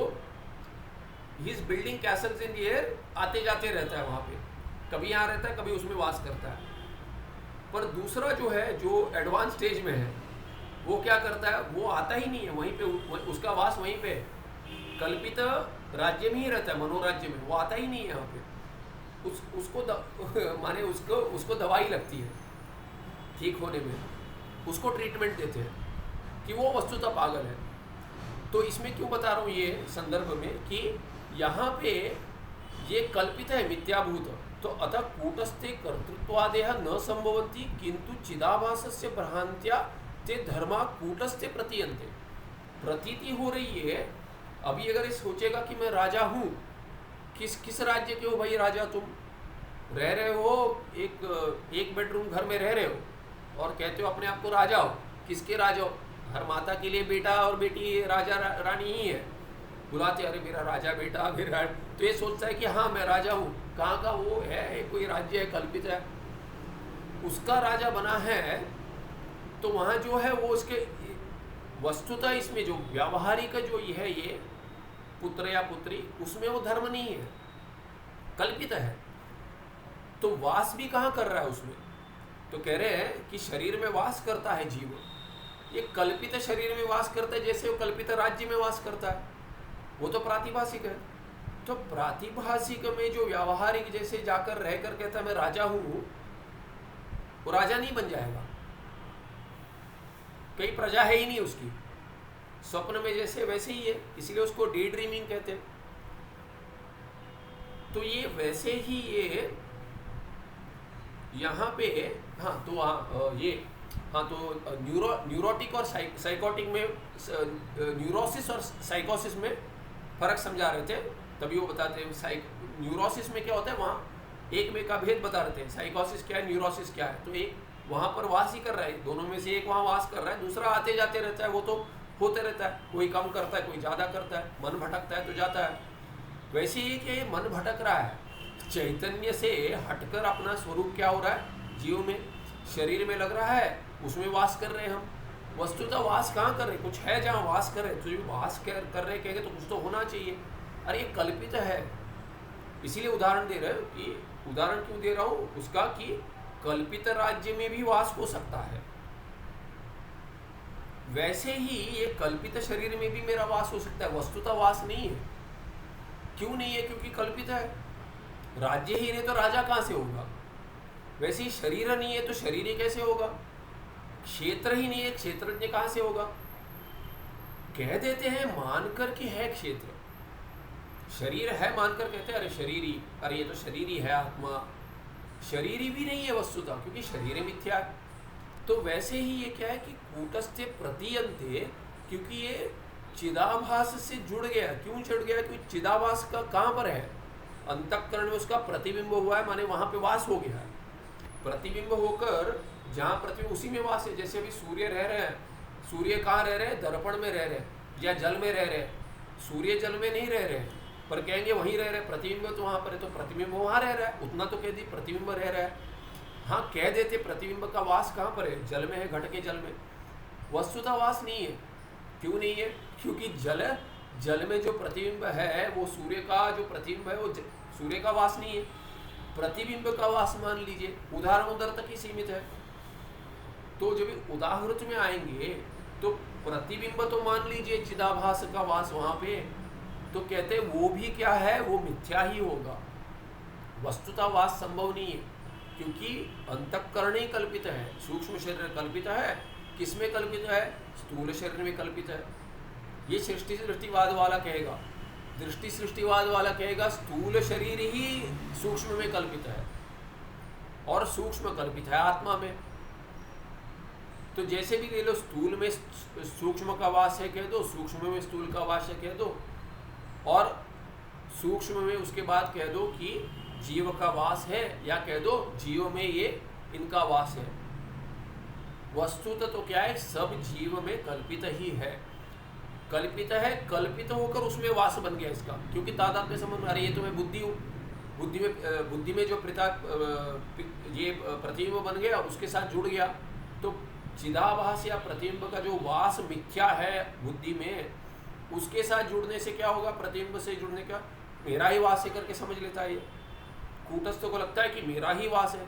he is building Castle's in the air, आते जाते रहता है वहाँ पे, कभी यहाँ रहता है कभी उसमें वास करता है। पर दूसरा जो है, जो एडवांस स्टेज में है, वो क्या करता है, वो आता ही नहीं है वहीं पे, उसका वास वहीं पे कल्पित राज्य में ही रहता है, मनोराज्य में, वो आता ही नहीं है यहाँ पे। उसको माने उसको दवाई लगती है ठीक होने में, उसको ट्रीटमेंट देते हैं कि वो वस्तुतः पागल है। तो इसमें क्यों बता रहा हूँ ये संदर्भ में कि यहाँ पे ये कल्पित है मिथ्याभूत, तो अतः कूटस्थे कर्तृत्वादेह न संभवन्ति किंतु चिदाभासस्य भ्रांत्या ते धर्मा कूटस्थे प्रतीयन्ते। प्रतीति हो रही है। अभी अगर ये सोचेगा कि मैं राजा हूँ, किस राज्य के हो भाई राजा, तुम रह रहे हो एक बेडरूम घर में रह रहे हो और कहते हो अपने आप को राजा हो। किसके राजा हो? हर माता के लिए बेटा और बेटी राजा रानी ही है, बुलाते अरे मेरा राजा बेटा मेरा, तो ये सोचता है कि हाँ मैं राजा हूँ। कहाँ का वो है, कोई राज्य है कल्पित है, उसका राजा बना है। तो वहाँ जो है वो उसके वस्तुतः इसमें जो व्यावहारिक जो ये है, ये पुत्र या पुत्री, उसमें वो धर्म नहीं है, कल्पित है। तो वास भी कहाँ कर रहा है उसमें? तो कह रहे हैं कि शरीर में वास करता है जीव, ये कल्पित शरीर में वास करता है, जैसे वो कल्पित राज्य में वास करता है, वो तो प्रातिभाषिक है। तो प्रातिभाषिक में जो व्यावहारिक जैसे जाकर रहकर कहता है मैं राजा हूँ, वो राजा नहीं बन जाएगा, कई प्रजा है ही नहीं उसकी, स्वप्न में जैसे वैसे ही है, इसलिए उसको डे ड्रीमिंग कहते हैं। तो ये वैसे ही ये यहाँ पे हाँ तो ये हाँ तो न्यूरोटिक और साइकोटिक में, न्यूरोसिस और साइकोसिस में फर्क समझा रहे थे, तभी वो बताते हैं न्यूरोसिस में क्या होता है, वहाँ एक में का भेद बता रहे थे, साइकोसिस क्या है न्यूरोसिस क्या है। तो एक वहाँ पर वास ही कर रहा है, दोनों में से एक वहाँ वास कर रहा है, दूसरा आते जाते रहता है, वो तो होते रहता है, कोई कम करता है कोई ज़्यादा करता है, मन भटकता है तो जाता है। वैसे ही कि मन भटक रहा है, चैतन्य से हटकर अपना स्वरूप क्या हो रहा है, जीव में शरीर में लग रहा है, उसमें वास कर रहे हैं हम। वस्तुतः वास कहाँ कर रहे, कुछ है जहाँ वास कर रहे, तो जो वास कर रहे कहेंगे तो कुछ तो होना चाहिए। अरे ये कल्पित है, इसीलिए उदाहरण दे रहे हो कि उदाहरण क्यों दे रहा हूँ उसका, कि कल्पित राज्य में भी वास हो सकता है, वैसे ही ये कल्पित शरीर में भी मेरा वास हो सकता है, वस्तुतः वास नहीं है। क्यों नहीं है? क्योंकि कल्पित है। राज्य ही नहीं तो राजा कहाँ से होगा? वैसे ही शरीर नहीं है तो शरीर ही कैसे होगा? क्षेत्र ही नहीं है, क्षेत्रज्ञ कहाँ से होगा? कह देते हैं मानकर कि है क्षेत्र, शरीर है मानकर कहते हैं अरे शरीरी, अरे ये तो शरीरी है आत्मा, शरीरी भी नहीं है वस्तुतः, क्योंकि शरीर मिथ्या है। तो वैसे ही ये क्या है कि कूटस्थे प्रतीयन्ते, क्योंकि ये चिदाभास से जुड़ गया। क्यों जुड़ गया? क्योंकि चिदाभास का कहाँ पर है, अंतःकरण में उसका प्रतिबिंब हुआ है, माने वहाँ पे वास हो गया है। प्रतिबिंब होकर जहाँ प्रतिबिंब उसी में वास है। जैसे अभी सूर्य रह रहे हैं, सूर्य कहाँ रह रहे हैं? दर्पण में रह रहे हैं या जल में रह रहे हैं। सूर्य जल में नहीं रह रहे हैं, पर कहेंगे वहीं रह रहे हैं, प्रतिबिंब तो वहाँ पर है, तो प्रतिबिंब वहाँ रह रहा है, उतना तो कह दी प्रतिबिंब रह रहा है। हाँ कह देते प्रतिबिंब का वास कहाँ पर है, जल में है, घट के जल में। वस्तुतः वास नहीं है। क्यों नहीं है? क्योंकि जल में जो प्रतिबिंब है वो सूर्य का जो प्रतिबिंब है वो सूर्य का वास नहीं है, प्रतिबिंब का वास मान लीजिए। उदाहरण उधर तक ही सीमित है। तो जब उदाहरण में आएंगे तो प्रतिबिंब तो मान लीजिए चिदाभास का वास वहाँ पे, तो कहते हैं वो भी क्या है, वो मिथ्या ही होगा, वस्तुतः वास संभव नहीं है। क्योंकि अंतःकरण ही कल्पित है, सूक्ष्म शरीर कल्पित है। किसमें कल्पित है? स्थूल शरीर में कल्पित है। ये सृष्टि सृष्टिवाद वाला कहेगा, दृष्टि सृष्टिवाद वाला कहेगा स्थूल शरीर ही सूक्ष्म में कल्पित है और सूक्ष्म कल्पित है आत्मा में। तो जैसे भी ले लो, स्थूल में सूक्ष्म का वास है कह दो, सूक्ष्म में स्थूल का वास है कह दो, और सूक्ष्म में उसके बाद कह दो कि जीव का वास है, या कह दो जीव में ये इनका वास है। वस्तुतः तो क्या है, सब जीव में कल्पित ही है, कल्पित है, कल्पित होकर उसमें वास बन गया इसका। क्योंकि तादात्म्य संबंध, अरे ये तो मैं बुद्धि हूँ, बुद्धि में जो ये प्रतिबिंब बन गया उसके साथ जुड़ गया। तो चिदाभास या प्रतिबिंब का जो वास मिथ्या है बुद्धि में, उसके साथ जुड़ने से क्या होगा? प्रतिबिंब से जुड़ने का मेरा ही वास है करके समझ लेता है। ये कूटस्थ को लगता है कि मेरा ही वास है,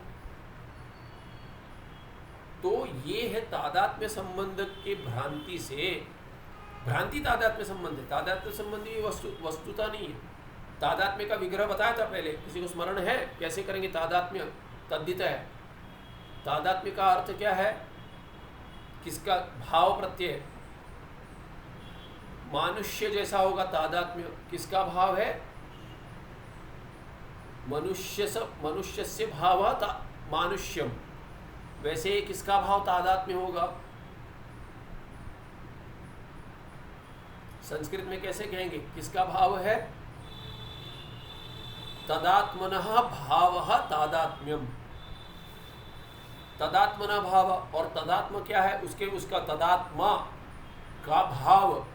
तो ये है तादात्म्य संबंध के भ्रांति से। भ्रांति तादात्म्य संबंध है, तादात्म्य संबंधी वस्तुता नहीं है। तादात्म्य का विग्रह बताया था पहले, किसी को स्मरण है? कैसे करेंगे तादात्म्य? तद्धित है। तादात्म्य का अर्थ क्या है? किसका? भाव प्रत्यय। मानुष्य जैसा होगा तादात्म्य। किसका भाव है? मनुष्य से भाव मानुष्यम। वैसे किसका भाव तादात्म्य होगा? संस्कृत में कैसे कहेंगे? किसका भाव है? तदात्मनः भावः तादात्म्यम। तदात्मना भाव, और तदात्म क्या है? उसका तदात्मा का भाव।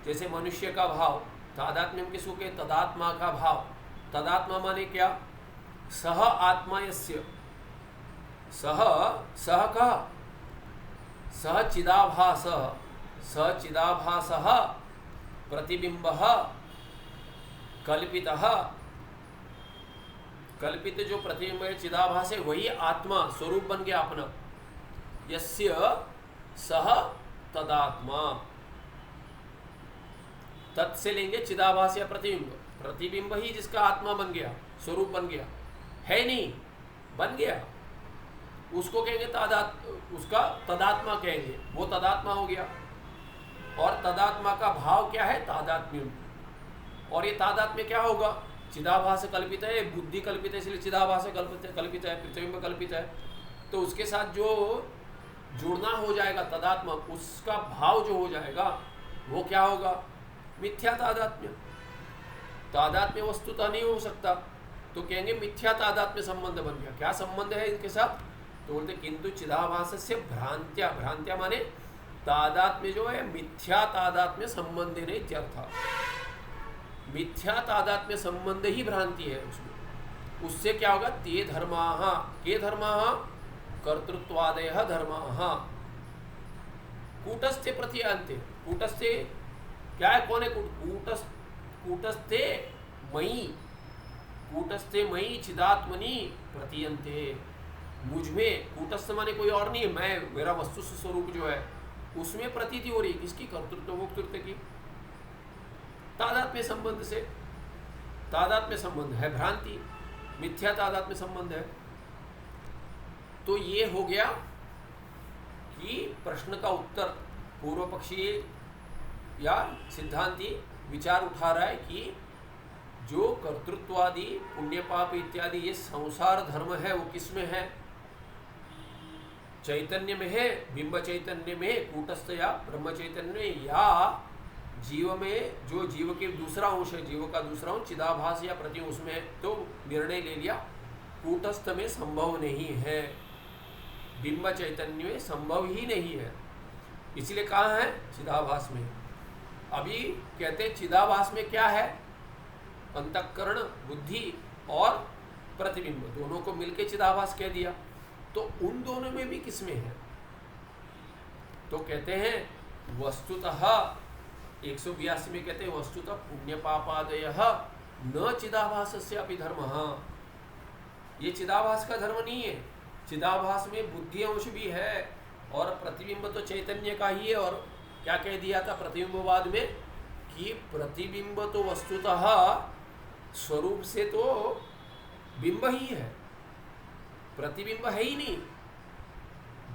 जैसे मनुष्य का भाव, तादात्म्यम किसको के? तदात्मा का भाव। तदात्मा माने क्या? सह आत्मा यस्य। सह का सह चिदाभास, सह चिदाभासः प्रतिबिंबः कल्पितः। कल्पित जो प्रतिबिंब है, चिदाभास है, वही आत्मा स्वरूप बन गया अपना। यस्य सह तदात्मा। तत् से लेंगे चिदाभास या प्रतिबिंब। प्रतिबिंब ही जिसका आत्मा बन गया, स्वरूप बन गया, है नहीं, बन गया, उसको कहेंगे उसका तदात्मा कहेंगे। वो तदात्मा हो गया। और तदात्मा का भाव क्या है? तादात्म्य। और ये तादात्म्य क्या होगा? चिदाभास कल्पित है, बुद्धि कल्पित है, इसलिए चिदाभास कल्पित है, प्रतिबिंब कल्पित है। तो उसके साथ जो जुड़ना हो जाएगा तदात्मा, उसका भाव जो हो जाएगा वो क्या होगा? मिथ्या तादात्म्य। तादात्म्य वस्तुतः नहीं हो सकता, तो कहेंगे मिथ्या तादात्म्य संबंध बन गया। क्या संबंध है इनके साथ? तो बोलते किंतु चिदाभास से भ्रांत्या। भ्रांत्या माने तादात्म्य जो है मिथ्या तादात्म्य संबंध नहीं इत्यर्थ। मिथ्या तादात्म्य संबंध ही भ्रांति है उसमें। उससे क्या होगा? ते धर्माः। के धर्माः? कर्तृत्वादयः धर्माः। कूटस्थे प्रतीयन्ते। कूटस्थे क्या है? कौन है? कूटस्थे मयि। कूटस्थे मयि चिदात्मनि प्रतीयन्ते। मुझमें, कूटस्थ माने कोई और नहीं है, मैं, मेरा वस्तु स्वरूप जो है उसमें प्रतीति हो रही है। किसकी? कर्तृत्व भोक्तृत्व की। तादात्म्य संबंध से। तादात्म्य संबंध है भ्रांति, मिथ्या तादात्म्य संबंध है। तो ये हो गया कि प्रश्न का उत्तर। पूर्व पक्षी या सिद्धांती विचार उठा रहा है कि जो कर्तृत्वादि पुण्य पाप इत्यादि ये संसार धर्म है, वो किस में है? चैतन्य में है, बिंब चैतन्य में, कूटस्थ या ब्रह्म चैतन्य में, या जीव में, जो जीव के दूसरा अंश है, जीव का दूसरा अंश चिदाभास या प्रति, उसमें तो निर्णय ले लिया कूटस्थ में संभव नहीं है, बिंब चैतन्य में संभव ही नहीं है, इसलिए कहाँ है? चिदाभास में। अभी कहते हैं चिदाभास में क्या है? अंतःकरण, बुद्धि और प्रतिबिंब दोनों को मिलके चिदाभास कह दिया। तो उन दोनों में भी किसमें है? तो कहते हैं वस्तुतः 182 में कहते हैं वस्तुतः पुण्य पापादयः न चिदाभासस्य अपि धर्मः। ये चिदाभास का धर्म नहीं है। चिदाभास में बुद्धि अंश भी है और प्रतिबिंब तो चैतन्य का ही है। और क्या कह दिया था प्रतिबिंबवाद में कि प्रतिबिंब तो वस्तुतः स्वरूप से तो बिंब ही है, प्रतिबिंब है ही नहीं।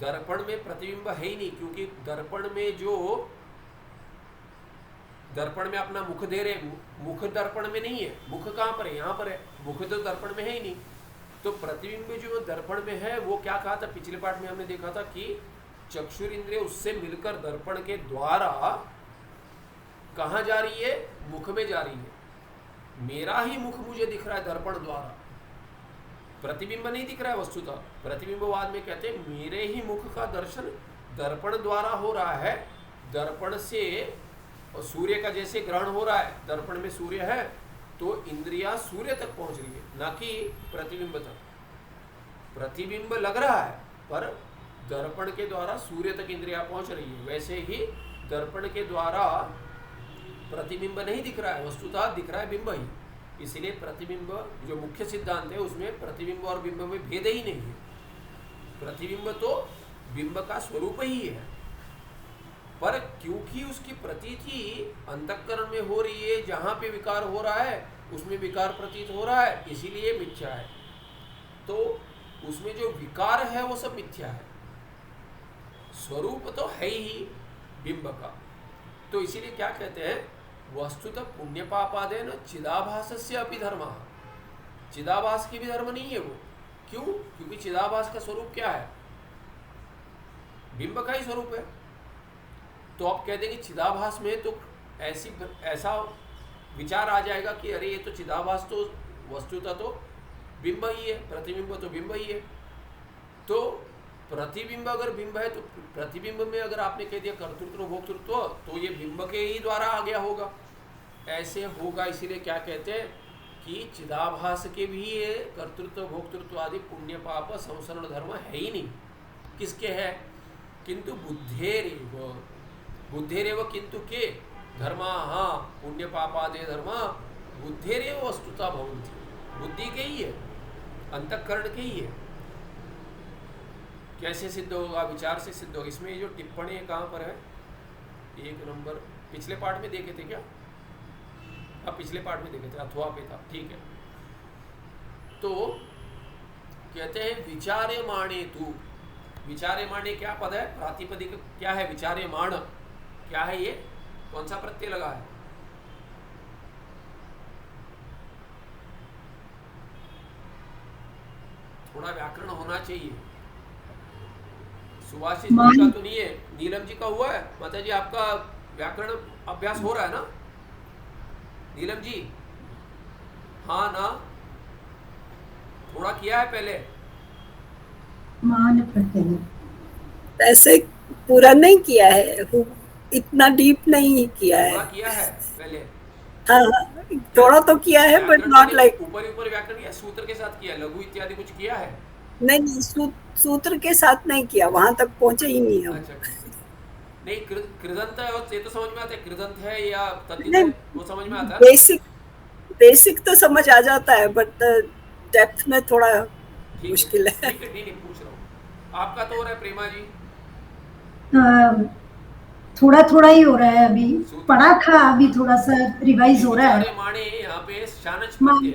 दर्पण में प्रतिबिंब है ही नहीं, क्योंकि दर्पण में जो दर्पण में अपना मुख दे रहे, मुख दर्पण में नहीं है। मुख कहाँ पर है? यहाँ पर है। मुख तो दर्पण में है ही नहीं। तो प्रतिबिंब जो दर्पण में है वो क्या कहा था पिछले पाठ में? हमने देखा था कि चक्षुर इंद्रिय उससे मिलकर दर्पण के द्वारा कहाँ जा रही है? मुख में जा रही है। मेरा ही मुख मुझे दिख रहा है दर्पण द्वारा, प्रतिबिंब नहीं दिख रहा है वस्तुतः। प्रतिबिंबवाद में कहते हैं मेरे ही मुख का दर्शन दर्पण द्वारा हो रहा है। दर्पण से सूर्य का जैसे ग्रहण हो रहा है, दर्पण में सूर्य है तो इंद्रियां सूर्य तक पहुंच रही है, ना कि प्रतिबिंब तक। प्रतिबिंब लग रहा है पर दर्पण के द्वारा सूर्य तक इंद्रियां पहुंच रही है। वैसे ही दर्पण के द्वारा प्रतिबिंब नहीं दिख रहा है, वस्तुतः दिख रहा है बिंब ही। इसलिए प्रतिबिंब जो मुख्य सिद्धांत है उसमें प्रतिबिंब और बिंब में भेद ही नहीं है। प्रतिबिंब तो बिंब का स्वरूप ही है, पर क्योंकि उसकी प्रतीति अंतःकरण में हो रही है, जहां पे विकार हो रहा है उसमें विकार प्रतीत हो रहा है, इसीलिए मिथ्या है। तो उसमें जो विकार है वो सब मिथ्या है, स्वरूप तो है ही बिंब का। तो इसीलिए क्या कहते हैं, वस्तुतः पुण्य पापादेन चिदाभासस्य अपि धर्मः, चिदाभास की भी धर्म नहीं है वो। क्यों? क्योंकि चिदाभास का स्वरूप क्या है, बिंब का ही स्वरूप है। तो आप कह देंगे चिदाभास में तो ऐसा विचार आ जाएगा कि अरे ये तो चिदाभास तो वस्तुतः तो बिंब ही है, प्रतिबिंब तो बिंब ही है। तो प्रतिबिंब अगर बिंब है तो प्रतिबिंब में अगर आपने कह दिया कर्तृत्व भोक्तृत्व, तो ये बिंब के ही द्वारा आ गया होगा, ऐसे होगा। इसीलिए क्या कहते हैं कि चिदाभास के भी ये कर्तृत्व भोक्तृत्व आदि पुण्य पाप संसरण धर्म है ही नहीं। किसके है? किंतु बुद्धेरेव, बुद्धेरेव किंतु के धर्मा, हाँ पुण्य पापादे धर्म बुद्धेरेव वस्तुता भवन्ति, बुद्धि के ही है, अंतःकरण के ही है। कैसे सिद्ध होगा? विचार से सिद्ध होगा। इसमें जो टिप्पणी कहाँ पर है? 1 नंबर, पिछले पार्ट में देखे थे क्या? अब पिछले पार्ट में देखे थे, अथवा पे था, ठीक है। तो कहते हैं विचार्यमाणे तू, विचार्यमाणे क्या पद है? प्रातिपदिक क्या है? विचार्यमाण क्या है? ये कौन सा प्रत्यय लगा है? थोड़ा व्याकरण होना चाहिए। सुभाषित जी का तो नहीं है, नीलम जी का हुआ है। माता जी आपका व्याकरण अभ्यास हो रहा है ना नीलम जी? हाँ ना, थोड़ा किया है पहले? मान प्रत्यय ऐसे पूरा नहीं किया है, इतना डीप नहीं किया है। थोड़ा किया है पहले? हाँ, थोड़ा तो किया है, बट नॉट लाइक ऊपर ऊपर व्याकरण या सूत्र के साथ किया, लघु इत्यादि कुछ किया है? नहीं, सूत्र के साथ नहीं किया, वहां तक पहुंचे ही नहीं हम। अच्छा, नहीं कृदंत है ये तो समझ में आता है, कृदंत है या तद्धित है वो समझ में आता है। बेसिक तो समझ आ जाता है, बट डेप्थ में थोड़ा मुश्किल है। ठीक है, नहीं पूछ रहा हूँ। आपका तो हो रहा है प्रेमा जी? थोड़ा थोड़ा ही हो रहा है, अभी पढ़ा था, अभी थोड़ा सा रिवाइज हो रहा है। माने यहाँ पे शानच प्रत्यय,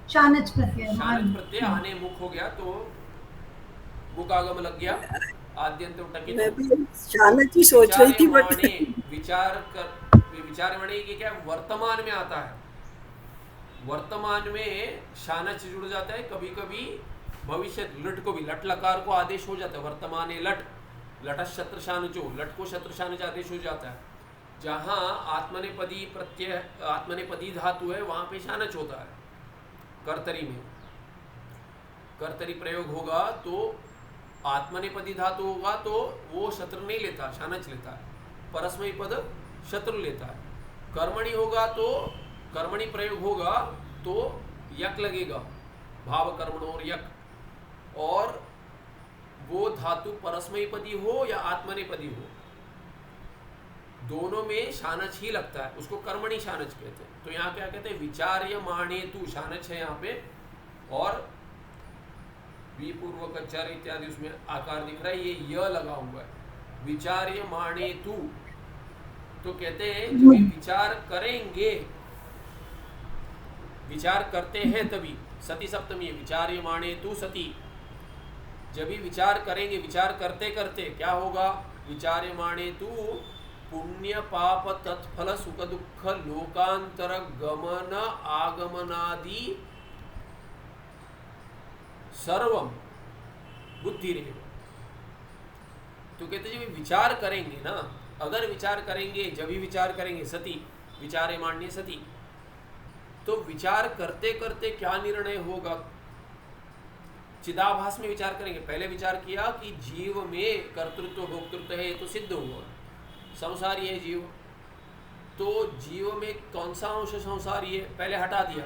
शानच प्रत्यय, शानच प्रत्यय आने मुख हो गया तो मुख आगम लग गया, आद्यंत टकी। मैं भी शानच ही सोच रही थी, बट विचार माने कि क्या वर्तमान में आता है, वर्तमान में शानच जुड़ जाता है। कभी कभी भविष्य लट को भी, लट लकार को आदेश हो जाता है, वर्तमान लट, लट शत्र शानुचो, लट को शत्र शानुच आदेश हो जाता है। जहाँ आत्मनेपदी प्रत्यय, आत्मनेपदी धातु है वहाँ पे शानच होता है। कर्तरी में कर्तरी प्रयोग होगा तो आत्मनेपदी धातु होगा तो वो शत्रु नहीं लेता, शानच लेता है। परस्मयी पद शत्रु लेता है। कर्मणि होगा तो कर्मणि प्रयोग होगा तो यक लगेगा, भाव कर्मणोर यक, और वो धातु परस्मयीपदी हो या आत्मनेपदी हो, दोनों में शानच ही लगता है, उसको कर्मणि शानच कहते हैं। तो यहाँ क्या कहते हैं? विचार्यमाणे तू, शानच है यहाँ पे, और विपूर्वक चर इत्यादि उसमें आकार दिख रहा है, ये य लगा हुआ है। विचार्यमाणे तू, तो कहते हैं जब विचार करेंगे, विचार करते हैं तभी, सती सप्तमी है, विचार्यमाणे तू सती, जब भी विचार करेंगे, विचार करते करते क्या होगा? विचार्यमाणे तू पुण्य पाप तत्फल सुख दुख लोकांतर गमन आगमनादि सर्वम बुद्धि रहेगा। तो कहते जब विचार करेंगे ना, अगर विचार करेंगे, जब भी विचार करेंगे, सती विचार्यमाण्य सती, तो विचार करते करते क्या निर्णय होगा? चिदाभास में विचार करेंगे। पहले विचार किया कि जीव में कर्तृत्व भोक्तृत्व है, तो सिद्ध हुआ संसारी है जीव, तो जीव में कौन सा अंश संसारी है पहले हटा दिया,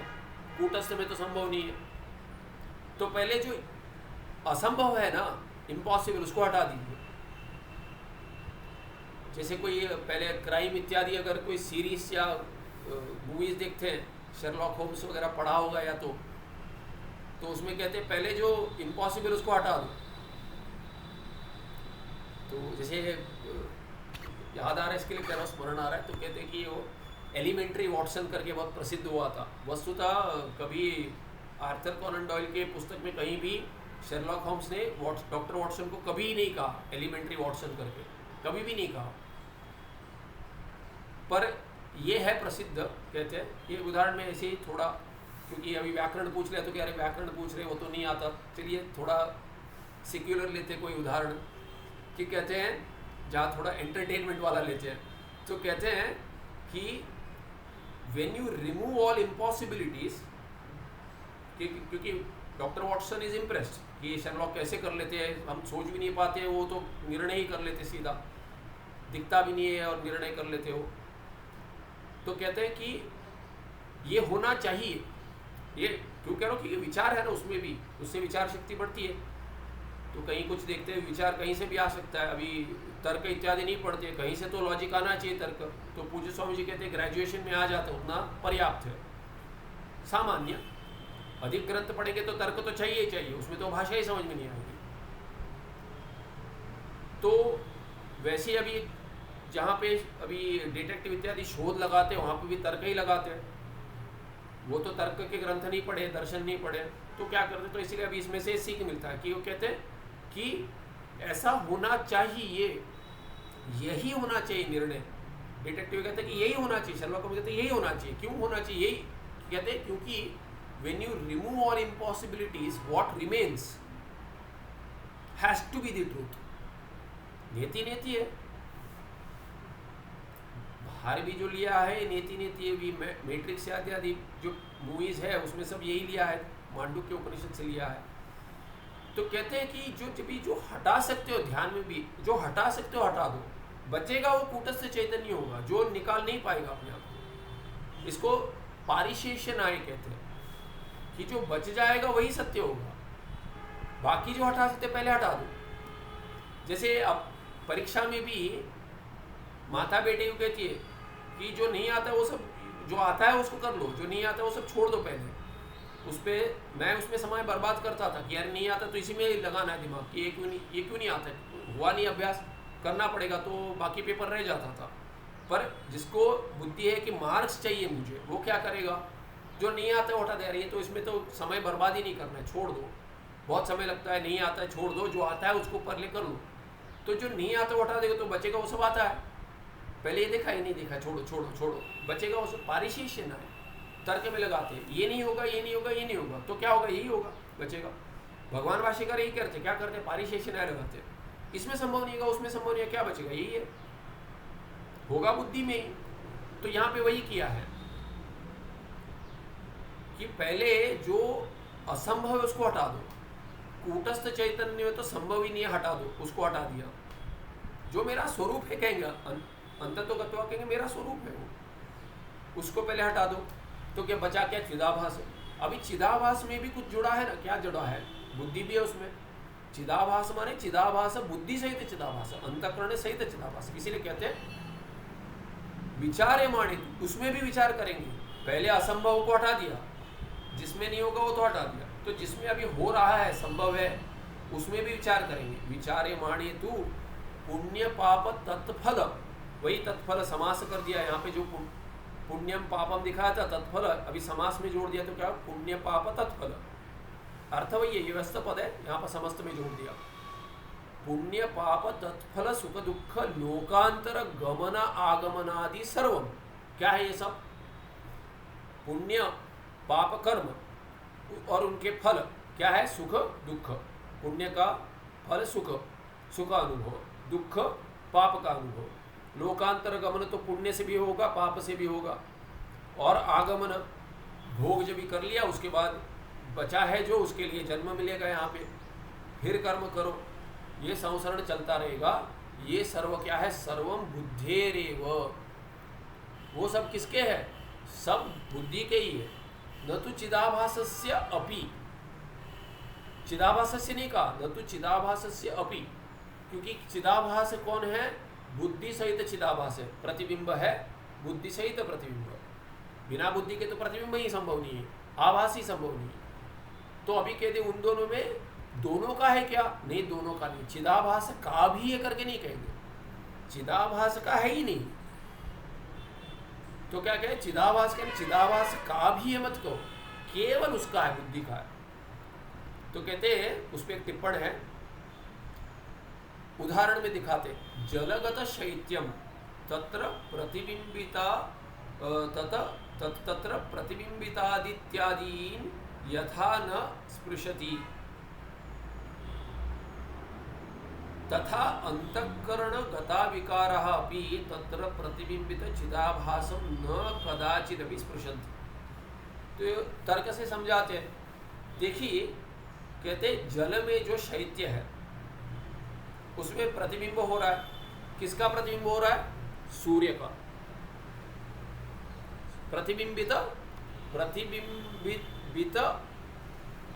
कूटस्थ में तो संभव नहीं है, तो पहले जो असंभव है ना, इम्पॉसिबल, उसको हटा दीजिए। जैसे कोई पहले क्राइम इत्यादि अगर कोई सीरीज या मूवीज देखते हैं, शेरलॉक होम्स वगैरह पढ़ा होगा या तो उसमें कहते हैं पहले जो इम्पॉसिबल उसको हटा दो, तो जैसे याद आ रहा है, इसके लिए कह रहा हूँ, स्मरण आ रहा है, तो कहते हैं कि वो एलिमेंट्री वॉटसन करके बहुत प्रसिद्ध हुआ था। वस्तुतः कभी आर्थर कॉनन डॉयल के पुस्तक में कहीं भी शेरलॉक होम्स ने डॉक्टर वॉटसन को कभी नहीं कहा एलिमेंट्री वॉटसन करके, कभी भी नहीं कहा। पर ये है प्रसिद्ध, कहते हैं। ये उदाहरण में ऐसे ही थोड़ा, क्योंकि अभी व्याकरण पूछ रहे तो क्या अरे व्याकरण पूछ रहे वो तो नहीं आता, चलिए थोड़ा सिक्युलर लेते कोई उदाहरण कि कहते हैं जहाँ थोड़ा एंटरटेनमेंट वाला लेते हैं। तो कहते हैं कि व्हेन यू रिमूव ऑल इम्पॉसिबिलिटीज, क्योंकि डॉक्टर वॉटसन इज इम्प्रेस्ड कि शेरलॉक कैसे कर लेते हैं, हम सोच भी नहीं पाते, वो तो निर्णय ही कर लेते, सीधा दिखता भी नहीं है और निर्णय कर लेते हो। तो कहते हैं कि ये होना चाहिए, ये क्यों कह रहा हूँ कि ये विचार है ना, उसमें भी उससे विचार शक्ति बढ़ती है। तो कहीं कुछ देखते हैं विचार कहीं से भी आ सकता है, अभी तर्क इत्यादि नहीं पढ़ते, कहीं से तो लॉजिक आना चाहिए तर्क। तो पूज्य स्वामी जी कहते हैं ग्रेजुएशन में आ जाते उतना पर्याप्त है, सामान्य। अधिक ग्रंथ पढ़ेंगे तो तर्क तो चाहिए ही चाहिए, उसमें तो भाषा ही समझ में नहीं आएगी। तो वैसे अभी जहाँ पे अभी डिटेक्टिव इत्यादि शोध लगाते हैं वहाँ पे भी तर्क ही लगाते हैं। वो तो तर्क के ग्रंथ नहीं पढ़े, दर्शन नहीं पढ़े, तो क्या करते, तो इसीलिए अभी इसमें से सीख मिलता है कि वो कहते हैं कि ऐसा होना चाहिए, यही होना चाहिए निर्णय। डिटेक्टिव कहते हैं कि यही होना चाहिए, शेरलॉक होम्स कहते हैं यही होना चाहिए। क्यों होना चाहिए? यही कहते हैं क्योंकि when you remove all impossibilities what remains has to be the truth. नेति नेति है, बाहर भी जो लिया है नेति नेति है, भी मैट्रिक्स आदि जो मूवीज है उसमें सब यही लिया है, मांडुक्य उपनिषद से लिया है। तो कहते हैं कि जो हटा सकते हो, ध्यान में भी जो हटा सकते हो हटा दो, बचेगा वो कूटस्थ चैतन्य होगा, जो निकाल नहीं पाएगा अपने आप को। इसको पारिशेष्य न्याय कहते हैं कि जो बच जाएगा वही सत्य होगा, बाकी जो हटा सकते पहले हटा दो। जैसे अब परीक्षा में भी माता बेटे को कहती है कि जो नहीं आता है वो सब, जो आता है उसको कर लो, जो नहीं आता है वो सब छोड़ दो पहले। मैं उसमें समय बर्बाद करता था कि यार नहीं आता तो इसी में लगाना है दिमाग कि ये क्यों नहीं आता है, हुआ नहीं अभ्यास, करना पड़ेगा, तो बाकी पेपर रह जाता था। पर जिसको बुद्धि है कि मार्क्स चाहिए मुझे, वो क्या करेगा, जो नहीं आता है हटा दे रही है, तो इसमें तो समय बर्बाद ही नहीं करना है, छोड़ दो। बहुत समय लगता है, नहीं आता है छोड़ दो, जो आता है उसको पढ़ ले कर लो। तो जो नहीं आता हटा देगा तो बचेगा वो सब आता है, पहले ये देखा, ये नहीं देखा, छोड़ो छोड़ो छोड़ो, बचेगा वो सब। पारिशेष्य ना है, तर्क में लगाते हैं ये नहीं होगा, ये नहीं होगा, ये नहीं होगा, तो क्या होगा, यही होगा, बचेगा। भगवान भाष्यकार यही करते, क्या करते, पारिशेष्य न्याय लगाते, इसमें संभव नहीं होगा, उसमें संभव नहीं है, क्या बचेगा, यही है, होगा बुद्धि में ही। तो यहाँ पे वही किया है कि पहले जो असंभव है उसको हटा दो, कूटस्थ चैतन्य में तो संभव ही नहीं है, हटा दो, उसको हटा दिया। जो मेरा स्वरूप है कहेंगे, अंततोगत्वा कहेंगे मेरा स्वरूप है वो, उसको पहले हटा दो। तो क्या बचा, क्या, चिदाभास है। अभी चिदाभास में भी कुछ जुड़ा है ना, क्या जुड़ा है, बुद्धि भी है उसमें। चिदाभास माने चिदाभास बुद्धि सहित चिदाभास, अंतःकरण सहित चिदाभास, इसीलिए कहते हैं विचारे माने, उसमें भी विचार करेंगे। पहले असंभव को हटा दिया, जिसमें नहीं होगा वो तो हटा दिया, तो जिसमें अभी हो रहा है, संभव है, उसमें भी विचार करेंगे। विचारे माने तू पुण्य पाप तत्फल, वही तत्फल समास कर दिया यहाँ पे, जो पुण्यम पापम दिखाया था तत्फल, अभी समास में जोड़ दिया, तो क्या पुण्य पाप तत्फल, अर्थ वही है, ये व्यस्त पद है, यहाँ पर समस्त में जोड़ दिया। पुण्य पाप तत्फल सुख दुख लोकांतर गमन आगमनादि सर्वम, क्या है ये सब, पुण्य पाप कर्म और उनके फल क्या है, सुख दुख। पुण्य का फल सुख, सुख अनुभव, दुख पाप का अनुभव। लोकांतर गमन तो पुण्य से भी होगा, पाप से भी होगा, और आगमन भोग जब भी कर लिया उसके बाद बचा है जो, उसके लिए जन्म मिलेगा यहाँ पे, फिर कर्म करो, ये संसरण चलता रहेगा। ये सर्व क्या है, सर्वम बुद्धेरेव, वो सब किसके है, सब बुद्धि के ही है। न तो चिदाभासस्य अपि, चिदाभासस्य नहीं कहा, न तो चिदाभासस्य अपि, क्योंकि चिदाभास कौन है, बुद्धि सहित चिदाभास है, प्रतिबिंब है, बुद्धि सहित प्रतिबिंब। बिना बुद्धि के तो प्रतिबिंब ही संभव नहीं है, आभास ही संभव नहीं है। तो अभी कहते उन दोनों में दोनों का है क्या? नहीं, दोनों का नहीं, चिदाभास का भी है करके नहीं कहेंगे, चिदाभास का है ही नहीं। तो क्या कहे? चिदाभास का, चिदाभास का भी है मत कहो, केवल उसका है, बुद्धि का है। तो कहते हैं, उस पर एक टिप्पण है, उदाहरण में दिखाते, जलगत शैत्यम तत्र प्रतिबिंबिता तत्र प्रतिबिंबितादित्यादीन यथा न स्पृशति तथा अंतःकरण गता विकारः अपि तत्र प्रतिबिंबित चिदाभासं न कदाचिदपि स्पृशन्ति। तो तर्क से समझाते हैं। देखिए, कहते जल में जो शैत्य है उसमें प्रतिबिंब हो रहा है। किसका प्रतिबिंब हो रहा है? सूर्य का। प्रतिबिंबित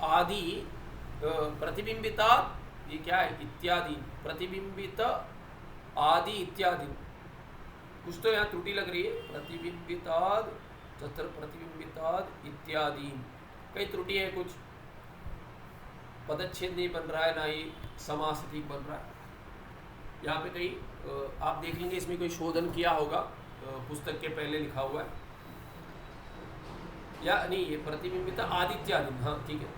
आदि प्रतिबिंबिता, ये क्या है? इत्यादि, प्रतिबिंबित आदि इत्यादि, कुछ तो यहाँ त्रुटि लग रही है, प्रतिबिंबिताद तत्र प्रतिबिंबिताद इत्यादि, कई त्रुटि है, कुछ पदच्छेद नहीं बन रहा है, ना ही समास ठीक बन रहा है। यहाँ पे कहीं आप देख लेंगे, इसमें कोई शोधन किया होगा, पुस्तक के पहले लिखा हुआ है, या नहीं, ये प्रतिबिंबित आदित्यादि, हाँ ठीक है,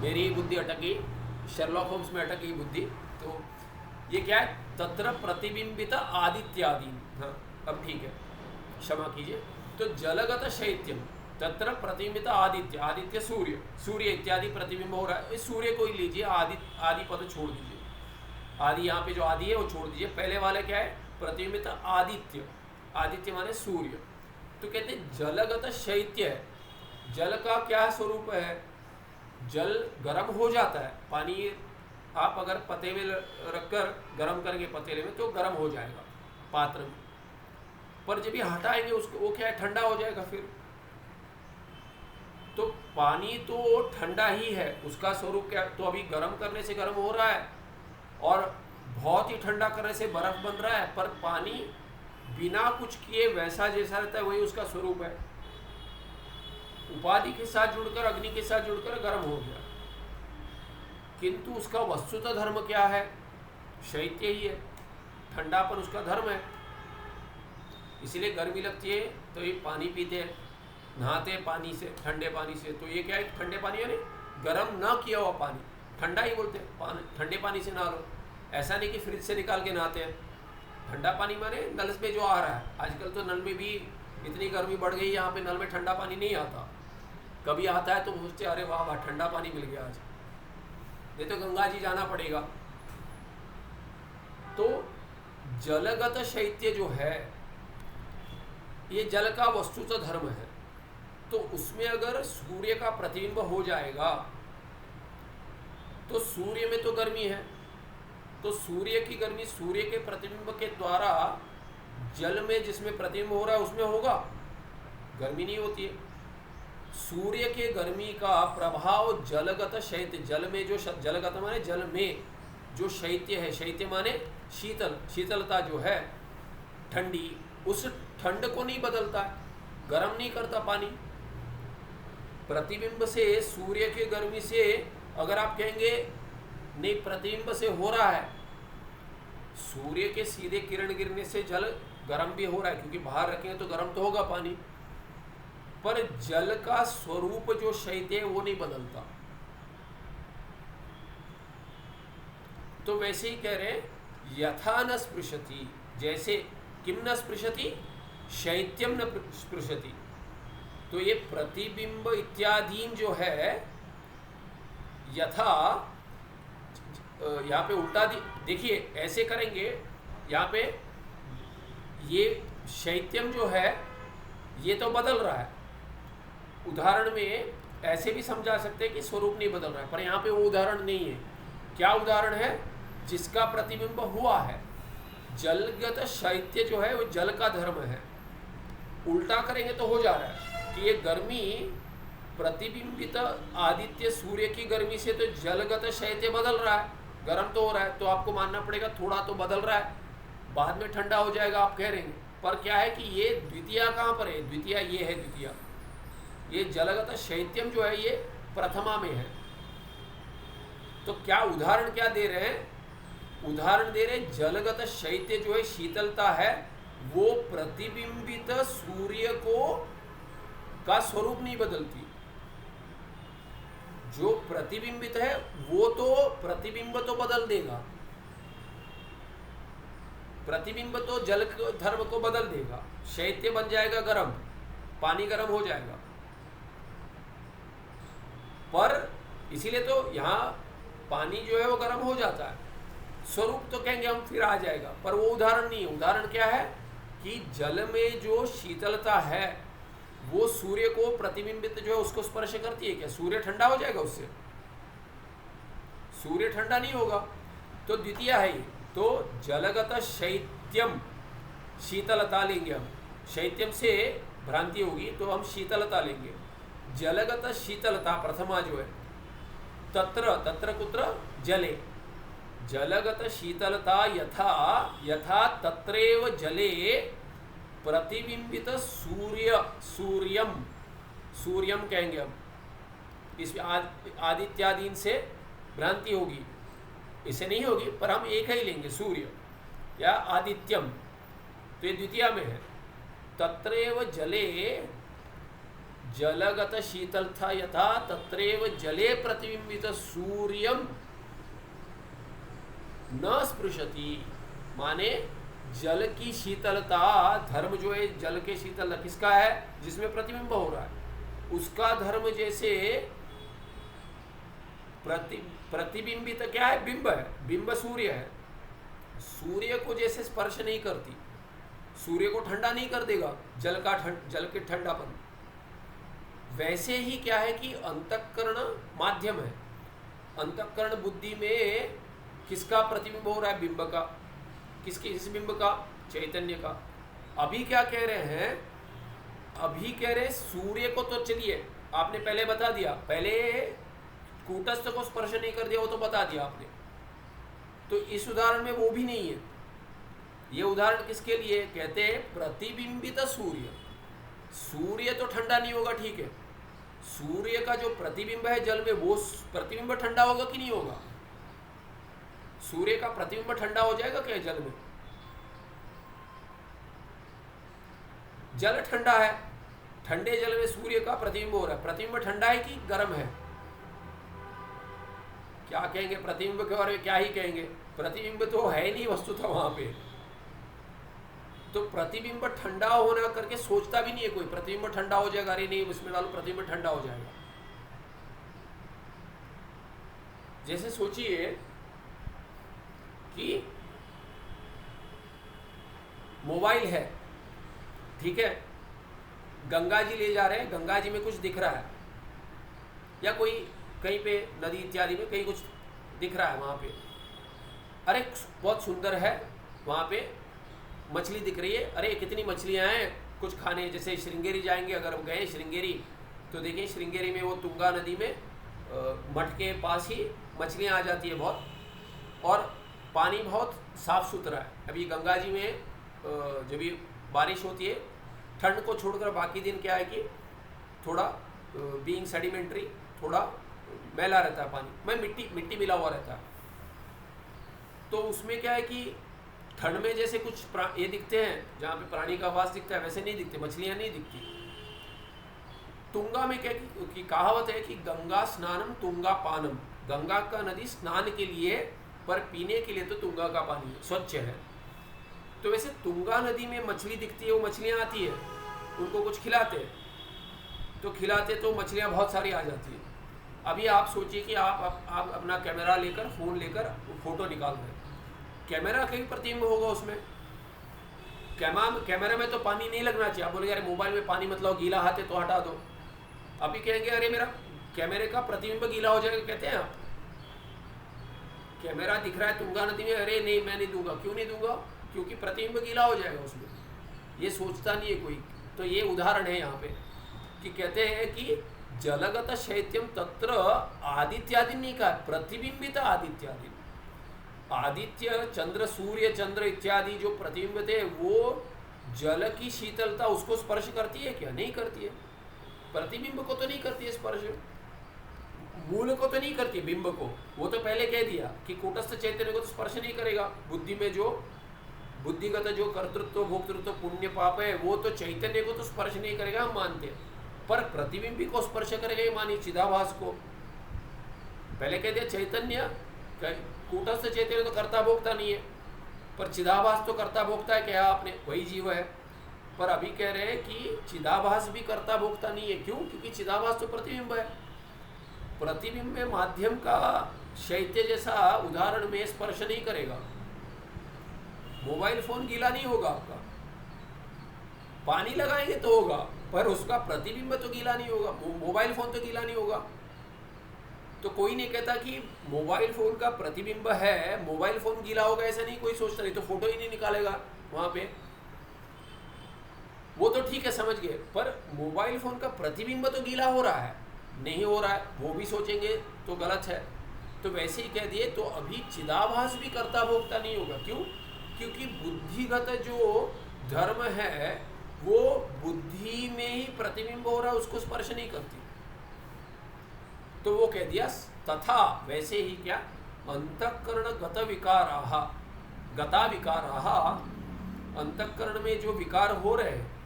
मेरी ही बुद्धि अटकी, शर्लॉक होम्स में अटकी बुद्धि। तो ये क्या है? तत्र प्रतिबिंबित आदित्यादि, हाँ अब ठीक है, क्षमा कीजिए। तो जलगत शैत्यम तत्र प्रतिबिंबित आदित्य, आदित्य सूर्य, सूर्य इत्यादि प्रतिबिंब हो रहा है। इस सूर्य को ही लीजिए, आदि पद छोड़ दीजिए, आदि यहाँ पे जो आदि है वो छोड़ दीजिए, पहले वाले क्या है? प्रतिबिंबित आदित्य, आदित्य माने सूर्य। तो कहते हैं जलगत शैत्य है। जल का क्या स्वरूप है? जल गर्म हो जाता है, पानी आप अगर पते में रखकर गर्म करेंगे पतीले में तो गर्म हो जाएगा पात्र में, पर जब ये हटाएंगे उसको, वो क्या है? ठंडा हो जाएगा फिर। तो पानी तो ठंडा ही है, उसका स्वरूप क्या? तो अभी गर्म करने से गर्म हो रहा है और बहुत ही ठंडा करने से बर्फ बन रहा है, पर पानी बिना कुछ किए वैसा जैसा रहता है, वही उसका स्वरूप है। उपाधि के साथ जुड़कर, अग्नि के साथ जुड़कर गर्म हो गया, किंतु उसका वस्तुतः धर्म क्या है? शैत्य ही है, ठंडापन उसका धर्म है। इसलिए गर्मी लगती है तो ये पानी पीते हैं, नहाते हैं पानी से, ठंडे पानी से। तो ये क्या है? ठंडे पानी यानी गर्म ना किया हुआ पानी, ठंडा ही बोलते हैं, ठंडे पानी से नहा लो। ऐसा नहीं कि फ्रिज से निकाल के नहाते हैं। ठंडा पानी माने नल में जो आ रहा है। आजकल तो नल में भी इतनी गर्मी बढ़ गई, यहाँ पे नल में ठंडा पानी नहीं आता। कभी आता है तो सोचते अरे वाह वाह ठंडा पानी मिल गया आज, नहीं तो गंगा जी जाना पड़ेगा। तो जलगत शैत्य जो है ये जल का वस्तुतः धर्म है। तो उसमें अगर सूर्य का प्रतिबिंब हो जाएगा तो सूर्य में तो गर्मी है, तो सूर्य की गर्मी सूर्य के प्रतिबिंब के द्वारा जल में जिसमें प्रतिबिंब हो रहा है उसमें होगा, गर्मी नहीं होती है। सूर्य के गर्मी का प्रभाव जलगत शैत्य, जल में जो जलगत माने जल में जो शैत्य है, शैत्य माने शीतल, शीतलता जो है ठंडी, उस ठंड को नहीं बदलता है, गर्म नहीं करता पानी। प्रतिबिंब से, सूर्य की गर्मी से अगर आप कहेंगे नहीं प्रतिबिंब से हो रहा है, सूर्य के सीधे किरण गिरने से जल गर्म भी हो रहा है, क्योंकि बाहर रखेंगे तो गर्म तो होगा पानी, पर जल का स्वरूप जो शैत्य है वो नहीं बदलता। तो वैसे ही कह रहे हैं यथा न स्पृशति, जैसे किम न स्पृशति, शैत्यम न स्पृशति। तो ये प्रतिबिंब इत्यादीन जो है यथा, यहाँ पे उल्टा देखिए ऐसे करेंगे, यहाँ पे ये शैत्यम जो है ये तो बदल रहा है। उदाहरण में ऐसे भी समझा सकते हैं कि स्वरूप नहीं बदल रहा है, पर यहाँ पे वो उदाहरण नहीं है। क्या उदाहरण है? जिसका प्रतिबिंब हुआ है। जलगत शैत्य जो है वो जल का धर्म है। उल्टा करेंगे तो हो जा रहा है कि ये गर्मी प्रतिबिंबित आदित्य सूर्य की गर्मी से तो जलगत शैत्य बदल रहा है, गर्म तो हो रहा है, तो आपको मानना पड़ेगा थोड़ा तो बदल रहा है, बाद में ठंडा हो जाएगा आप कह रहे हैं। पर क्या है कि ये द्वितीया कहाँ पर है? द्वितीया ये है, द्वितीया ये जलगत शैत्यम जो है ये प्रथमा में है। तो क्या उदाहरण क्या दे रहे हैं? उदाहरण दे रहे जलगत शैत्य जो है शीतलता है, वो प्रतिबिंबित सूर्य को का स्वरूप नहीं बदलती। जो प्रतिबिंबित है वो तो प्रतिबिंब तो बदल देगा, प्रतिबिंब तो जल धर्म को बदल देगा, शैत्य बन जाएगा गर्म, पानी गर्म हो जाएगा। पर इसीलिए तो यहाँ पानी जो है वो गर्म हो जाता है, स्वरूप तो कहेंगे हम फिर आ जाएगा, पर वो उदाहरण नहीं है। उदाहरण क्या है कि जल में जो शीतलता है वो सूर्य को प्रतिबिंबित जो है उसको स्पर्श करती है क्या? सूर्य ठंडा हो जाएगा उससे? सूर्य ठंडा नहीं होगा। तो द्वितीय है ये, तो जलगत शैत्यम, शीतलता लेंगे हम, शैत्यम से भ्रांति होगी तो हम शीतलता लेंगे। जलगत शीतलता प्रथमा जो है, तत्र तत्र कुत्र जले, जलगत शीतलता यथा यथा तत्रैव जले प्रतिबिंबित सूर्यम, सूर्यम कहेंगे हम, इसमें आदित्यादीन से भ्रांति होगी, इसे नहीं होगी, पर हम एक ही लेंगे, सूर्य या आदित्यम। तो ये द्वितीय में है, तत्रैव जले जलगत शीतलता यथा तत्रैव जले प्रतिबिंबित सूर्यम न स्पृशति, माने जल की शीतलता, धर्म जो है जल के शीतल किसका है? जिसमें प्रतिबिंब हो रहा है, उसका धर्म जैसे प्रतिबिंबित क्या है? बिंब है, बिंब सूर्य है, सूर्य को जैसे स्पर्श नहीं करती, सूर्य को ठंडा नहीं कर देगा जल के ठंडापन, वैसे ही क्या है कि अंतःकरण माध्यम है, अंतःकरण बुद्धि में किसका प्रतिबिंब हो रहा है? बिंब का। किसके? इस बिंब का, चैतन्य का। अभी क्या कह रहे हैं? अभी कह रहे सूर्य को तो चलिए आपने पहले बता दिया, पहले कूटस्थ को स्पर्श नहीं कर दिया, वो तो बता दिया आपने। तो इस उदाहरण में वो भी नहीं है। ये उदाहरण किसके लिए? कहते हैं प्रतिबिंबित सूर्य, सूर्य तो ठंडा नहीं होगा, ठीक है, सूर्य का जो प्रतिबिंब है जल में, वो प्रतिबिंब ठंडा होगा कि नहीं होगा? सूर्य का प्रतिबिंब ठंडा हो जाएगा क्या जल में? जल ठंडा है, ठंडे जल में सूर्य का प्रतिबिंब हो रहा है, प्रतिबिंब ठंडा है कि गर्म है? क्या कहेंगे प्रतिबिंब के बारे में? क्या ही कहेंगे, प्रतिबिंब तो है ही नहीं वस्तुतः वहां पे। तो प्रतिबिंब ठंडा होना करके सोचता भी नहीं है कोई, प्रतिबिंब ठंडा हो जाएगा, अरे नहीं उसमें डालो प्रतिबिंब ठंडा हो जाएगा। जैसे सोचिए कि मोबाइल है, ठीक है, गंगा जी ले जा रहे हैं, गंगा जी में कुछ दिख रहा है, या कोई कहीं पे नदी इत्यादि में कहीं कुछ दिख रहा है, वहां पे अरे बहुत सुंदर है, वहां पे मछली दिख रही है, अरे कितनी मछलियां हैं, कुछ खाने। जैसे श्रृंगेरी जाएंगे, अगर हम गए श्रृंगेरी तो देखिए श्रृंगेरी में वो तुंगा नदी में मठ के पास ही मछलियां आ जाती है बहुत, और पानी बहुत साफ सुथरा है। अभी गंगा जी में जब भी बारिश होती है, ठंड को छोड़कर बाकी दिन क्या है कि थोड़ा बीइंग सेडिमेंट्री, थोड़ा मैला रहता है पानी में, मिट्टी मिला हुआ रहता है। तो उसमें क्या है कि ठंड में जैसे कुछ ये दिखते हैं जहाँ पे प्राणी का वास दिखता है, वैसे नहीं दिखते, मछलियाँ नहीं दिखती। तुंगा में क्या की कहावत है कि गंगा स्नानम तुंगा पानम, गंगा का नदी स्नान के लिए, पर पीने के लिए तो तुंगा का पानी है, स्वच्छ है। तो वैसे तुंगा नदी में मछली दिखती है, वो मछलियाँ आती है, उनको कुछ खिलाते हैं, तो खिलाते तो मछलियाँ बहुत सारी आ जाती है। अभी आप सोचिए कि आप अपना कैमरा लेकर, फ़ोन लेकर फ़ोटो निकाल रहे हैं, कैमरा का ही प्रतिबिंब होगा उसमें। कैमरा में तो पानी नहीं लगना चाहिए। आप बोलेंगे अरे मोबाइल में पानी मतलब गीला हाथ है तो हटा दो। अभी कहेंगे अरे मेरा कैमरे का प्रतिबिंब गीला हो जाएगा, कहते हैं आप। कैमरा दिख रहा है तुंगा नदी में, अरे नहीं मैं नहीं दूंगा। क्यों नहीं दूंगा? क्योंकि प्रतिबिंब गीला हो जाएगा उसमें। ये सोचता नहीं है कोई। तो ये उदाहरण है यहाँ पे कि कहते हैं कि जलगत शैत्यम तत्र आदित्यादि नहीं कहा, प्रतिबिंबित आदित्यादि। आदित्य, चंद्र, सूर्य, चंद्र इत्यादि जो प्रतिबिंब थे वो जल की शीतलता उसको स्पर्श करती है क्या? नहीं करती है। प्रतिबिंब को तो नहीं करती है स्पर्श। मूल को तो नहीं करती, बिंब को, वो तो पहले कह दिया कि कूटस्थ चैतन्य को तो स्पर्श नहीं करेगा। बुद्धि में जो बुद्धिगत जो कर्तृत्व भोक्तृत्व पुण्य पाप है वो तो चैतन्य को तो स्पर्श नहीं करेगा, हम मानते हैं, पर प्रतिबिंबी को स्पर्श करेगा ये मानिए, चिदाभास को। पहले कह दिया चैतन्य, कूटस्थ चैतन्य तो कर्ता भोक्ता नहीं है, पर चिदाभास तो कर्ता भोक्ता है, क्या आपने, वही जीव है। पर अभी कह रहे हैं कि चिदाभास भी कर्ता भोक्ता नहीं है। क्यों? क्योंकि चिदाभास तो प्रतिबिंब है। प्रतिबिंब में माध्यम का शैत्य जैसा उदाहरण में स्पर्श नहीं करेगा। मोबाइल फोन गीला नहीं होगा आपका, पानी लगाएंगे तो होगा, पर उसका प्रतिबिंब तो गीला नहीं होगा। मोबाइल फोन तो गीला नहीं होगा। तो कोई नहीं कहता कि मोबाइल फोन का प्रतिबिंब है, मोबाइल फोन गीला होगा, ऐसा नहीं कोई सोचता, नहीं तो फोटो ही नहीं निकालेगा वहां पे। वो तो ठीक है, समझ गए, पर मोबाइल फोन का प्रतिबिंब तो गीला हो रहा है, नहीं हो रहा है, वो भी सोचेंगे तो गलत है। तो वैसे ही कह दिए, तो अभी चिदाभास भी कर्ता भोक्ता नहीं होगा। क्यों? क्योंकि बुद्धिगत जो धर्म है वो बुद्धि में ही प्रतिबिंब हो रहा है, उसको स्पर्श नहीं करती। तो वो कह दिया तथा वैसे ही क्या, अंतःकरण गत विकाराः, गता विकाराः, अंतःकरण में जो विकार हो रहे हैं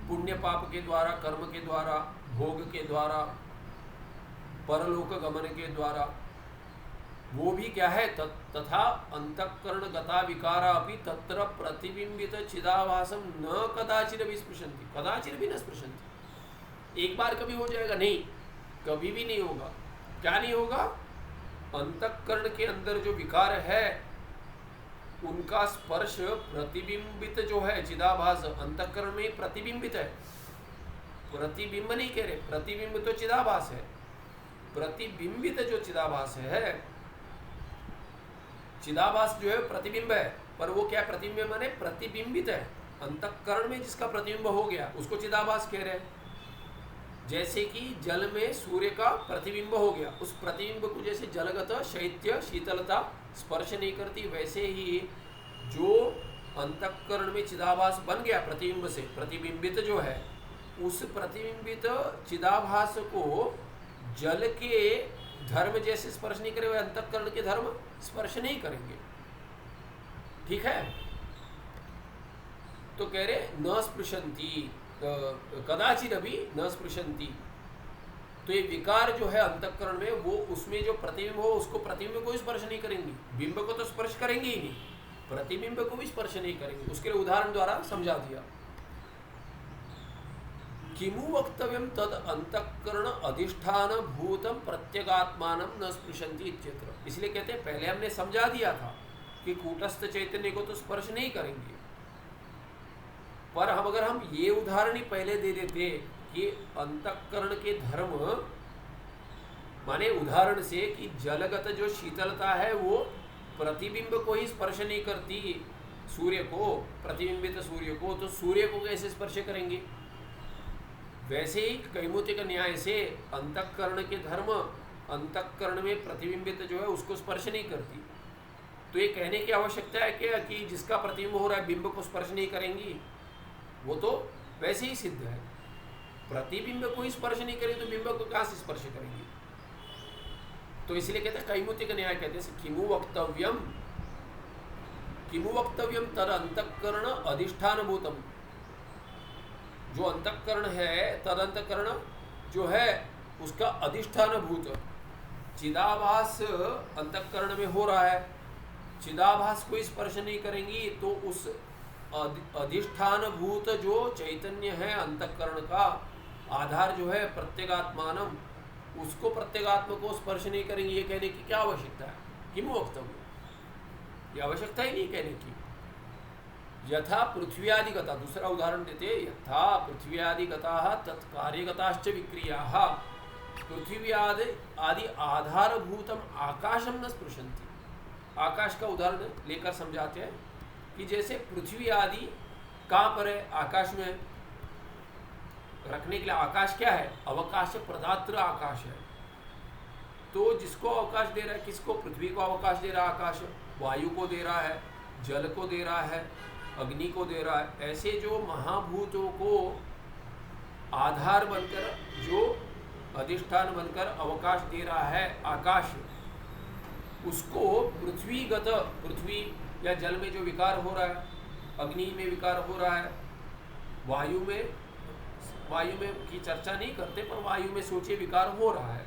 पुण्य पाप के द्वारा, कर्म के द्वारा, भोग के द्वारा, परलोक गमन के द्वारा, वो भी क्या है, तथा अंतःकरण गता विकारा अपि तत्र प्रतिबिंबित चिदाभासम न कदाचित भी स्पृशन्ति, कदाचित भी न स्पृशन्ति। एक बार कभी हो जाएगा? नहीं, कभी भी नहीं होगा। क्या नहीं होगा? अंतःकरण के अंदर जो विकार है उनका स्पर्श प्रतिबिंबित जो है चिदाभास, अंतःकरण में प्रतिबिंबित है, प्रतिबिंब नहीं कह रहे, प्रतिबिंब तो चिदाभास है। प्रतिबिंबित जो चिदाभास है, चिदाभास जो है प्रतिबिंब है, पर वो क्या प्रतिबिंब माने प्रतिबिंबित है। अंतःकरण में जिसका प्रतिबिंब हो गया उसको चिदाभास कह रहे हैं। जैसे कि जल में सूर्य का प्रतिबिंब हो गया, उस प्रतिबिंब को जैसे जलगत शैत्य शीतलता स्पर्श नहीं करती, वैसे ही जो अंतःकरण में चिदाभास बन गया प्रतिबिंब से, प्रतिबिंबित जो है, उस प्रतिबिंबित चिदाभास को जल के धर्म जैसे स्पर्श नहीं करेंगे, अंतःकरण के धर्म स्पर्श नहीं करेंगे। ठीक है? तो कह रहे न स्पृशन्ति, कदाचित अभी न स्पृशन्ति। तो ये विकार जो है अंतःकरण में, वो उसमें जो प्रतिबिंब हो उसको प्रतिबिंब को स्पर्श नहीं करेंगी, बिंब को तो स्पर्श करेंगे ही नहीं, प्रतिबिंब को भी स्पर्श नहीं करेंगे। उसके लिए उदाहरण द्वारा समझा दिया। किमु वक्तव्यम तद अंतःकरण अधिष्ठान भूतम प्रत्यगात्मानं न स्पृशन्ति इत्यत्र। इसलिए कहते हैं, पहले हमने समझा दिया था कि कूटस्थ चैतन्य को तो स्पर्श नहीं करेंगे, पर अगर हम ये उदाहरण ही पहले दे देते कि अंतःकरण के धर्म माने उदाहरण से कि जलगत जो शीतलता है वो प्रतिबिंब को ही स्पर्श नहीं करती, सूर्य को, प्रतिबिंबित सूर्य को, तो सूर्य को कैसे स्पर्श करेंगे? वैसे ही कैमुतिक न्याय से अंतःकरण के धर्म अंतःकरण में प्रतिबिंबित जो है उसको स्पर्श नहीं करती। तो ये कहने की आवश्यकता है क्या कि जिसका प्रतिबिंब हो रहा है बिंब को स्पर्श नहीं करेंगी? वो तो वैसे ही सिद्ध है। प्रतिबिंब को ही स्पर्श नहीं करेंगे तो बिंब को कहाँ से स्पर्श करेंगे? तो इसलिए कहते हैं कैमुतिक न्याय कहते हैं किमु वक्तव्यम तर अंतःकरण अधिष्ठान भूतम। जो अंतःकरण है, तद अंतःकरण जो है उसका अधिष्ठान भूत चिदाभास अंतःकरण में हो रहा है, चिदाभास को स्पर्श नहीं करेंगी, तो उस अधिष्ठान भूत जो चैतन्य है अंतःकरण का आधार जो है प्रत्यगात्मानम, उसको प्रत्यगात्म को स्पर्श नहीं करेंगे। ये कहने की क्या आवश्यकता है? किमु वक्तव्य, ये आवश्यकता ही नहीं कहने की। यथा पृथ्व्यादिगता, दूसरा उदाहरण देते, यथा पृथ्व्यादिगता तत्कार्यगताश्च विक्रियाः पृथ्वी आदि आधारभूतम आकाशम न स्पृशन्ति। आकाश का उदाहरण लेकर समझाते हैं कि जैसे पृथ्वी आदि कहाँ पर है? आकाश में रखने के लिए। आकाश क्या है? अवकाश प्रदात्र आकाश है। तो जिसको अवकाश दे रहा है, किसको? पृथ्वी को अवकाश दे रहा है आकाश, वायु को दे रहा है, जल को दे रहा है, अग्नि को दे रहा है। ऐसे जो महाभूतों को आधार बनकर जो अधिष्ठान बनकर अवकाश दे रहा है आकाश, उसको पृथ्वीगत, पृथ्वी या जल में जो विकार हो रहा है, अग्नि में विकार हो रहा है, वायु में की चर्चा नहीं करते, पर वायु में सोचिए विकार हो रहा है,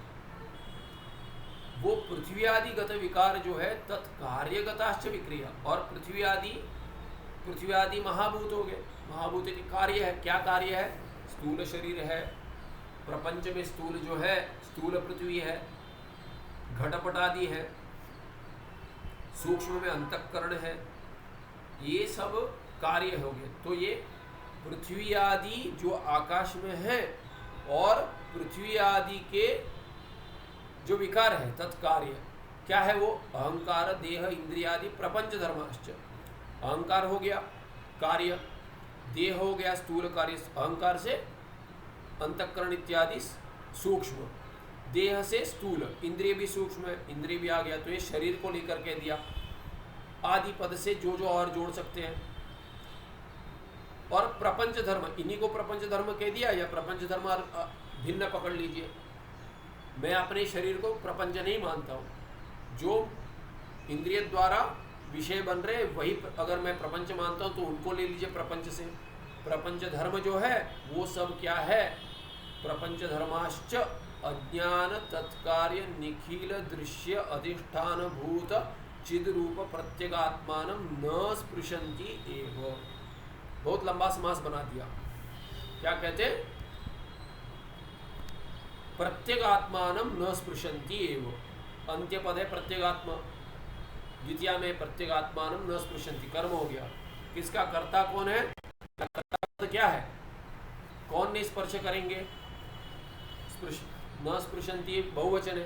वो पृथ्वी आदि गत विकार जो है तत्कार्यगताश्च विक्रिया। और पृथ्वी आदि महाभूत हो गए, महाभूत के कार्य है, क्या कार्य है? स्थूल शरीर है, प्रपंच में स्थूल जो है स्थूल पृथ्वी है, घटपट आदि है, सूक्ष्म में अंतःकरण है, ये सब कार्य हो गए। तो ये पृथ्वी आदि जो आकाश में है और पृथ्वी आदि के जो विकार है तत्कार्य क्या है? वो अहंकार, देह, इंद्रियादि प्रपंच धर्माश्च। अहंकार हो गया कार्य, देह हो गया स्थूल कार्य, अहंकार से अंतःकरण इत्यादि सूक्ष्म, देह से स्थूल, इंद्रिय भी सूक्ष्म है, इंद्रिय भी आ गया, तो ये शरीर को लेकर के दिया। आदि पद से जो जो और जोड़ सकते हैं। और प्रपंच धर्म, इन्हीं को प्रपंच धर्म कह दिया, या प्रपंच धर्म भिन्न पकड़ लीजिए। मैं अपने शरीर को प्रपंच नहीं मानता हूँ, जो इंद्रिय द्वारा विषय बन रहे वही अगर मैं प्रपंच मानता हूँ तो उनको ले लीजिए प्रपंच से। प्रपंच धर्म जो है वो सब क्या है? प्रपंच धर्माश्च अज्ञान तत्कार्य निखिल दृश्य अधिष्ठान भूत चिद रूप प्रत्यगात्मान न स्पृशन्ति एव। बहुत लंबा समास बना दिया। क्या कहते? प्रत्यगात्मानम न स्पृशन्ति एव। अंत्य पद है प्रत्यगात्मा, द्वितीय में प्रत्यगात्मानम न स्पृशन्ति, कर्म हो गया। किसका कर्ता कौन है? कर्ता क्या है? कौन नहीं स्पर्श करेंगे? न स्पृशन्ति बहुवचन है।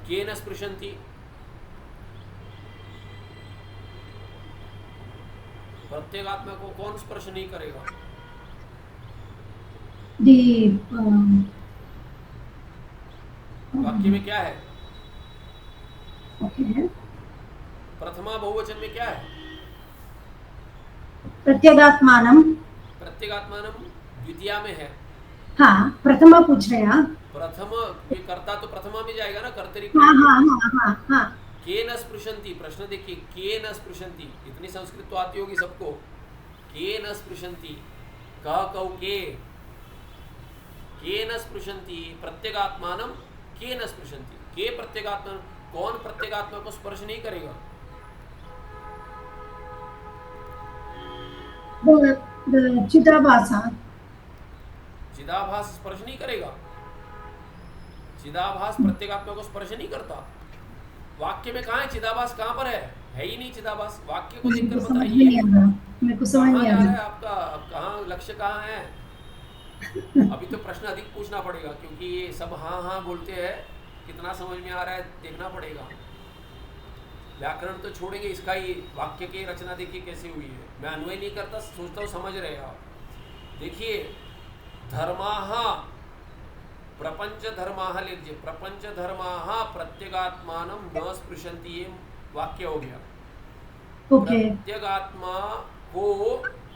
के न स्पृशन्ति? प्रत्यगात्मा को कौन स्पर्श नहीं करेगा? वाक्य में क्या है? प्रथमा बहुवचन में क्या है? प्रत्यगात्मानम। प्रत्यगात्मानम द्वितीया में है। हाँ, प्रथमा पूछ रहे हैं आप। प्रथम कर्ता तो प्रथमा में जाएगा ना, कर्तरी। हाँ हाँ हाँ हाँ हाँ। के न स्पृशन्ति, प्रश्न देखिए, के न स्पृशन्ति, इतनी संस्कृत तो आती होगी सबको। के न स्पृशन्ति, कह के न स्पृशन्ति, प्रत्यगात्मानम के न स्पृशन्ति। के प्रत्यगात्मा, कौन प्रत्यगात्मा को स्पर्श नहीं करेगा? चिदाभास। चिदाभास स्पर्श नहीं करेगा। चिदाभास प्रत्यगात्मा को स्पर्श नहीं करता। वाक्य में कहाँ है चिदाभास? कहाँ पर है ही नहीं चिदाभास। वाक्य को देखकर बताइए मेरे को समझ नहीं आ रहा है आपका कहाँ लक्ष्य कहाँ है। अभी तो प्रश्न अधिक पूछना पड़ेगा, क्योंकि ये सब हाँ हाँ बोलते हैं, कितना समझ में आ रहा है देखना पड़ेगा। व्याकरण तो छोड़ेंगे, इसका ही वाक्य की रचना देखिए कैसी हुई है। मैं अन्वय नहीं करता, सोचता हूँ समझ रहे आप। देखिए, धर्माः प्रपंच धर्माः ले लीजिए, प्रपंच धर्माः प्रत्यगात्मानं न स्पृशन्ति, ये वाक्य हो गया। प्रत्यगात्मा को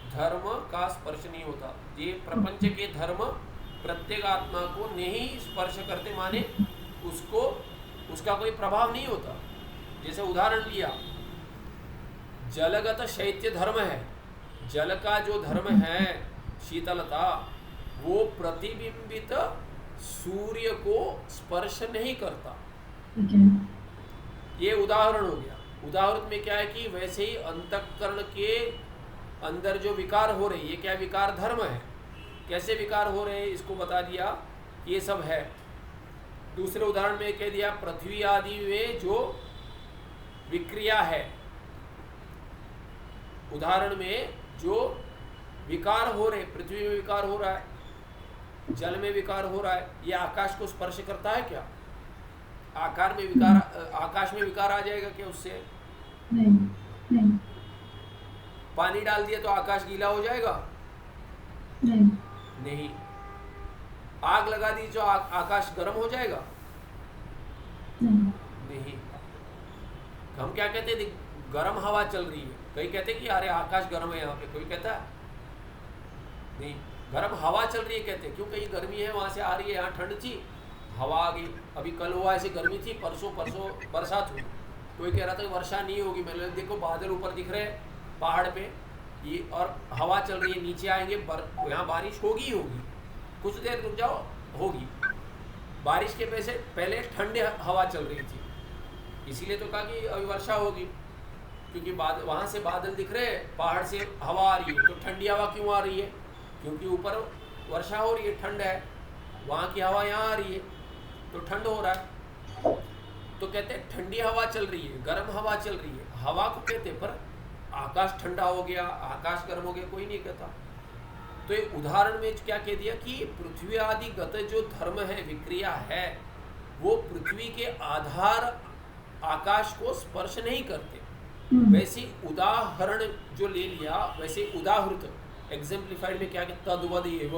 धर्म का स्पर्श नहीं होता। ये प्रपंच के धर्म प्रत्यगात्मा को नहीं स्पर्श करते, माने उसको उसका कोई प्रभाव नहीं होता। जैसे उदाहरण लिया, जलगत शैत्य धर्म है, जल का जो धर्म है शीतलता, वो प्रतिबिंबित सूर्य को स्पर्श नहीं करता। ये उदाहरण हो गया। उदाहरण में क्या है कि वैसे ही अंतःकरण के अंदर जो विकार हो रहे, ये क्या विकार धर्म है। कैसे विकार हो रहे हैं इसको बता दिया, ये सब है। दूसरे उदाहरण में कह दिया, पृथ्वी आदि में जो विक्रिया है, उदाहरण में जो विकार हो रहे, पृथ्वी में विकार हो रहा है, जल में विकार हो रहा है, ये आकाश को स्पर्श करता है क्या? आकार में विकार, आकाश में विकार आ जाएगा क्या उससे? नहीं। पानी डाल दिया तो आकाश गीला हो जाएगा? नहीं। आग लगा दी तो आकाश गर्म हो जाएगा? नहीं। हम क्या कहते हैं, गर्म हवा चल रही है, कई कहते हैं कि अरे आकाश गर्म है यहाँ पे, कोई कहता है नहीं। गर्म हवा चल रही है कहते हैं, क्यों कहीं गर्मी है वहाँ से आ रही है, यहाँ ठंड थी, हवा आ गई। अभी कल हुआ ऐसे गर्मी थी, परसों बरसात हुई, कोई कह रहा था वर्षा नहीं होगी, मैंने देखो बादल ऊपर दिख रहे हैं पहाड़ पे ये, और हवा चल रही है, नीचे आएंगे यहाँ बारिश होगी ही होगी, कुछ देर रुक जाओ होगी। बारिश के पहले ठंडे हवा चल रही थी, इसीलिए तो कहा कि अभी वर्षा होगी, क्योंकि वहाँ से बादल दिख रहे हैं, पहाड़ से हवा आ रही है, तो ठंडी हवा क्यों आ रही है, क्योंकि ऊपर वर्षा हो रही है, ठंड है, वहाँ की हवा यहाँ आ रही है तो ठंड हो रहा है। तो कहते हैं ठंडी हवा चल रही है, गर्म हवा चल रही है, हवा को कहते हैं, पर आकाश ठंडा हो गया, आकाश गर्म हो गया, कोई नहीं कहता। तो ये उदाहरण में क्या कह दिया कि पृथ्वी आदि गत जो धर्म है, विक्रिया है, वो पृथ्वी के आधार आकाश को स्पर्श नहीं करते। वैसे उदाहरण जो ले लिया, वैसे उदाहृत एग्जाम्प्लीफाइड में क्या है, तद्वद एव,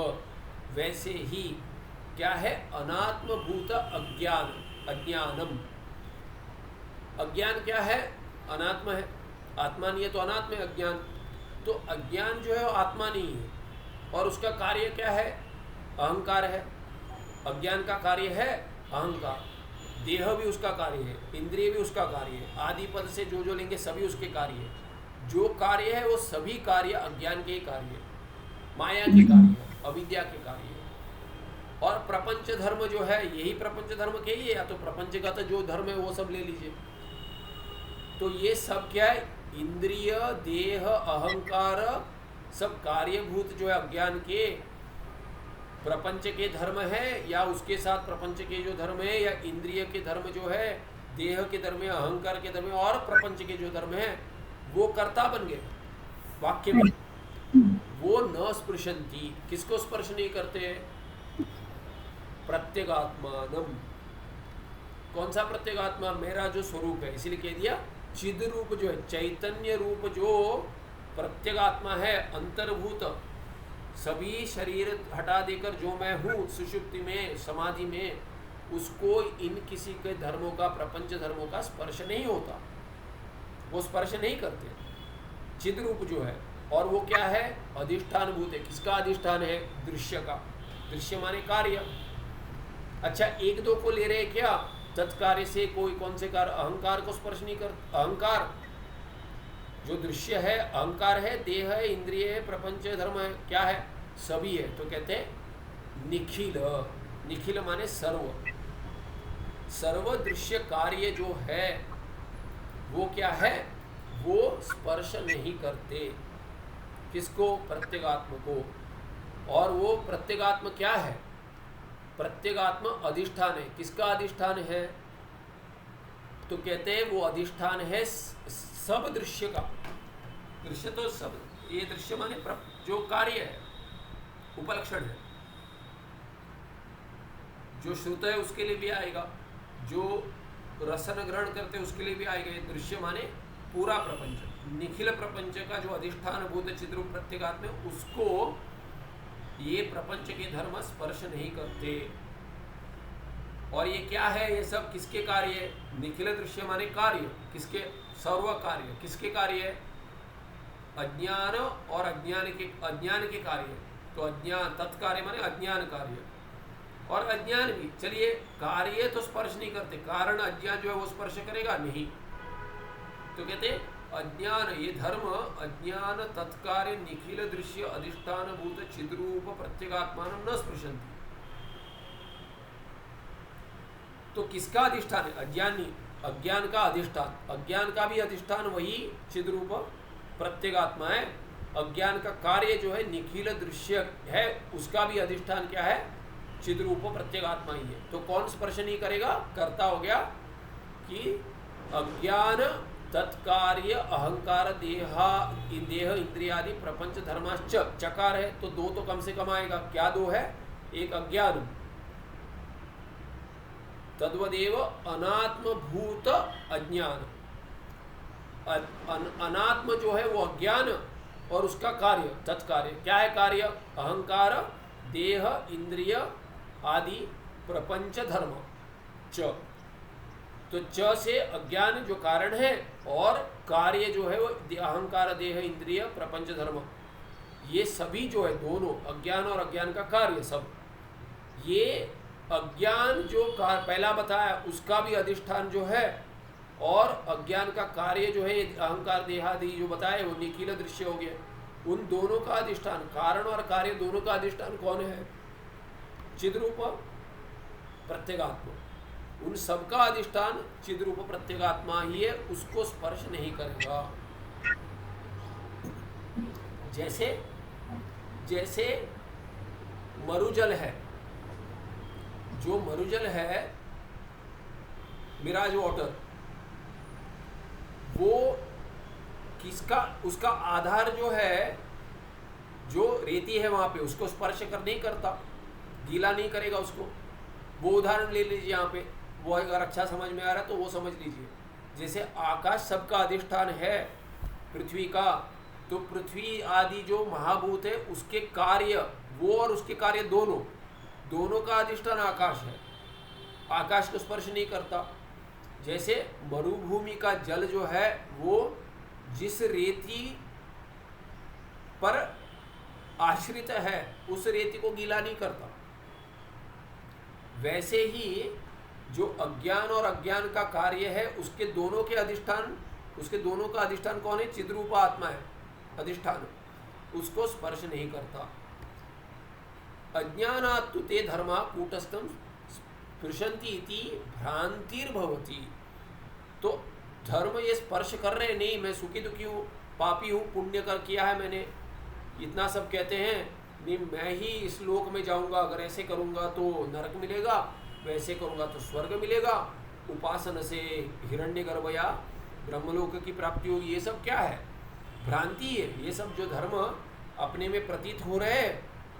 वैसे ही क्या है, अनात्मभूत अज्ञान, अज्ञानम, अज्ञान क्या है, अनात्मा है, आत्मा नहीं है तो अनात्मा है अज्ञान। तो अज्ञान जो है वो आत्मा नहीं है, और उसका कार्य क्या है, अहंकार है। अज्ञान का कार्य है अहंकार, देह भी उसका कार्य है, इंद्रिय भी उसका कार्य है, आदि पद से जो लेंगे सभी उसके कार्य है। जो कार्य है वो सभी कार्य अज्ञान के कार्य है, माया के कार्य है, अविद्या के कार्य है। और प्रपंच धर्म जो है, यही प्रपंच धर्म कहिए या तो प्रपंचगत जो धर्म है वो सब ले लीजिए। तो ये सब क्या है, इंद्रिय, देह, अहंकार, सब कार्यभूत जो है अज्ञान के, प्रपंच के धर्म है, या उसके साथ प्रपंच के जो धर्म है, या इंद्रिय के धर्म जो है, देह के धर्म है, अहंकार के धर्म है, और प्रपंच के जो धर्म है, वो कर्ता बन गए वाक्य में। वो न स्पृशंती, किसको स्पर्श नहीं करते, प्रत्यगात्मानम। कौन सा प्रत्यगात्मा, मेरा जो स्वरूप है, इसीलिए कह दिया चिद रूप जो है, चैतन्य रूप जो प्रत्यगात्मा है, अंतर्भूत, सभी शरीर हटा देकर जो मैं हूँ सुषुप्ति में, समाधि में, उसको इन किसी के धर्मों का, प्रपंच धर्मों का स्पर्श नहीं होता, वो स्पर्श नहीं करते, चिद रूप जो है। और वो क्या है, अधिष्ठान भूत है। किसका अधिष्ठान है, दृश्य का। दृश्य माने कार्य। अच्छा, एक दो को ले रहे क्या, तत्कार्य से कोई कौन से कार्य, अहंकार को स्पर्श नहीं कर। अहंकार जो दृश्य है, अहंकार है, देह है, इंद्रिय है, प्रपंच धर्म है, क्या है, सभी है। तो कहते हैं निखिल, निखिल माने सर्व, सर्व दृश्य कार्य जो है वो क्या है, वो स्पर्श नहीं करते, किसको, प्रत्यगात्म को। और वो प्रत्यगात्म क्या है, प्रत्यगात्म अधिष्ठान है। किसका अधिष्ठान है, तो कहते हैं वो अधिष्ठान है सब दृश्य का। दृश्य तो सब, ये दृश्य माने जो कार्य है, उपलक्षण है, जो श्रुत है उसके लिए भी आएगा, जो रसन ग्रहण करते हैं उसके लिए भी आएगा। ये दृश्य माने पूरा प्रपंच, निखिल प्रपंच का जो अधिष्ठान भूत चिद्रूप प्रत्यगात्म, उसको ये प्रपंच के धर्म स्पर्श नहीं करते। और ये क्या है, ये सब किसके कार्य है, निखिल दृश्य माने कार्य, किसके, सर्व कार्य, किसके कार्य है, अज्ञान और अज्ञान के कार्य। तो अज्ञान, तत्कार्य माने अज्ञान कार्य, और अज्ञान भी, चलिए कार्य तो स्पर्श नहीं करते, कारण अज्ञान जो है वो स्पर्श करेगा नहीं। तो कहते अज्ञान, ये धर्म अज्ञान तत्कार्य निखिल दृश्य अधिष्ठान भूत चिद्रूप प्रत्यगात्मान न स्पृशन्ति। तो किसका अधिष्ठान है, अज्ञानी, अज्ञान का अधिष्ठान, अज्ञान का भी अधिष्ठान वही चिद्रूप प्रत्यगात्मा है। अज्ञान का कार्य जो है निखिल दृश्य है, उसका भी अधिष्ठान क्या है, चिद्रूप प्रत्यगात्मा ही है। तो कौन स्पर्श नहीं करेगा, कर्ता हो गया कि अज्ञान तत्कार्य अहंकार देह इंद्रियादि प्रपंच धर्माश्च, चकार है तो दो तो कम से कम आएगा। क्या दो है, एक अज्ञान, तद्वदेव अनात्मभूत अज्ञान। अनात्म जो है वो अज्ञान, और उसका कार्य तत्कार्य, क्या है कार्य, अहंकार देह इंद्रिय आदि प्रपंच धर्म च। तो च से अज्ञान जो कारण है, और कार्य जो है वो अहंकार देह इंद्रिय प्रपंच धर्म। ये सभी जो है दोनों अज्ञान और अज्ञान का कार्य सब, ये अज्ञान जो पहला बताया उसका भी अधिष्ठान जो है, और अज्ञान का कार्य जो है अहंकार देहादि जो बताए वो निखिल दृश्य हो गया, उन दोनों का अधिष्ठान, कारण और कार्य दोनों का अधिष्ठान कौन है? चिद्रूप प्रत्यगात्मा। उन सबका अधिष्ठान चिद्रूप प्रत्यगात्मा ही है, उसको स्पर्श नहीं करेगा। जैसे जैसे मरुजल है, जो मरुजल है मिराज वाटर, वो किसका, उसका आधार जो है जो रेती है वहां पे, उसको स्पर्श कर नहीं करता, गीला नहीं करेगा उसको। वो उदाहरण ले लीजिए यहाँ पे, वो अगर अच्छा समझ में आ रहा है तो वो समझ लीजिए। जैसे आकाश सबका अधिष्ठान है पृथ्वी का, तो पृथ्वी आदि जो महाभूत है उसके कार्य, वो और उसके कार्य दोनों का अधिष्ठान आकाश है, आकाश को स्पर्श नहीं करता। जैसे मरुभूमि का जल जो है वो जिस रेती पर आश्रित है उस रेती को गीला नहीं करता, वैसे ही जो अज्ञान और अज्ञान का कार्य है उसके दोनों का अधिष्ठान कौन है? चिद्रूप आत्मा है अधिष्ठान, उसको स्पर्श नहीं करता। अज्ञानात्तु ते धर्मा कूटस्थं स्पृशन्ति इति भ्रांतिर्भवति। तो धर्म ये स्पर्श कर रहे नहीं, मैं सुखी दुखी हूँ, पापी हूँ, पुण्य कर किया है मैंने, इतना सब कहते हैं, नहीं मैं ही इस लोक में जाऊंगा, अगर ऐसे करूंगा तो नरक मिलेगा, वैसे करूंगा तो स्वर्ग मिलेगा, उपासना से हिरण्यगर्भ या ब्रह्मलोक की प्राप्ति होगी। ये सब क्या है? भ्रांति है। ये सब जो धर्म अपने में प्रतीत हो रहे हैं,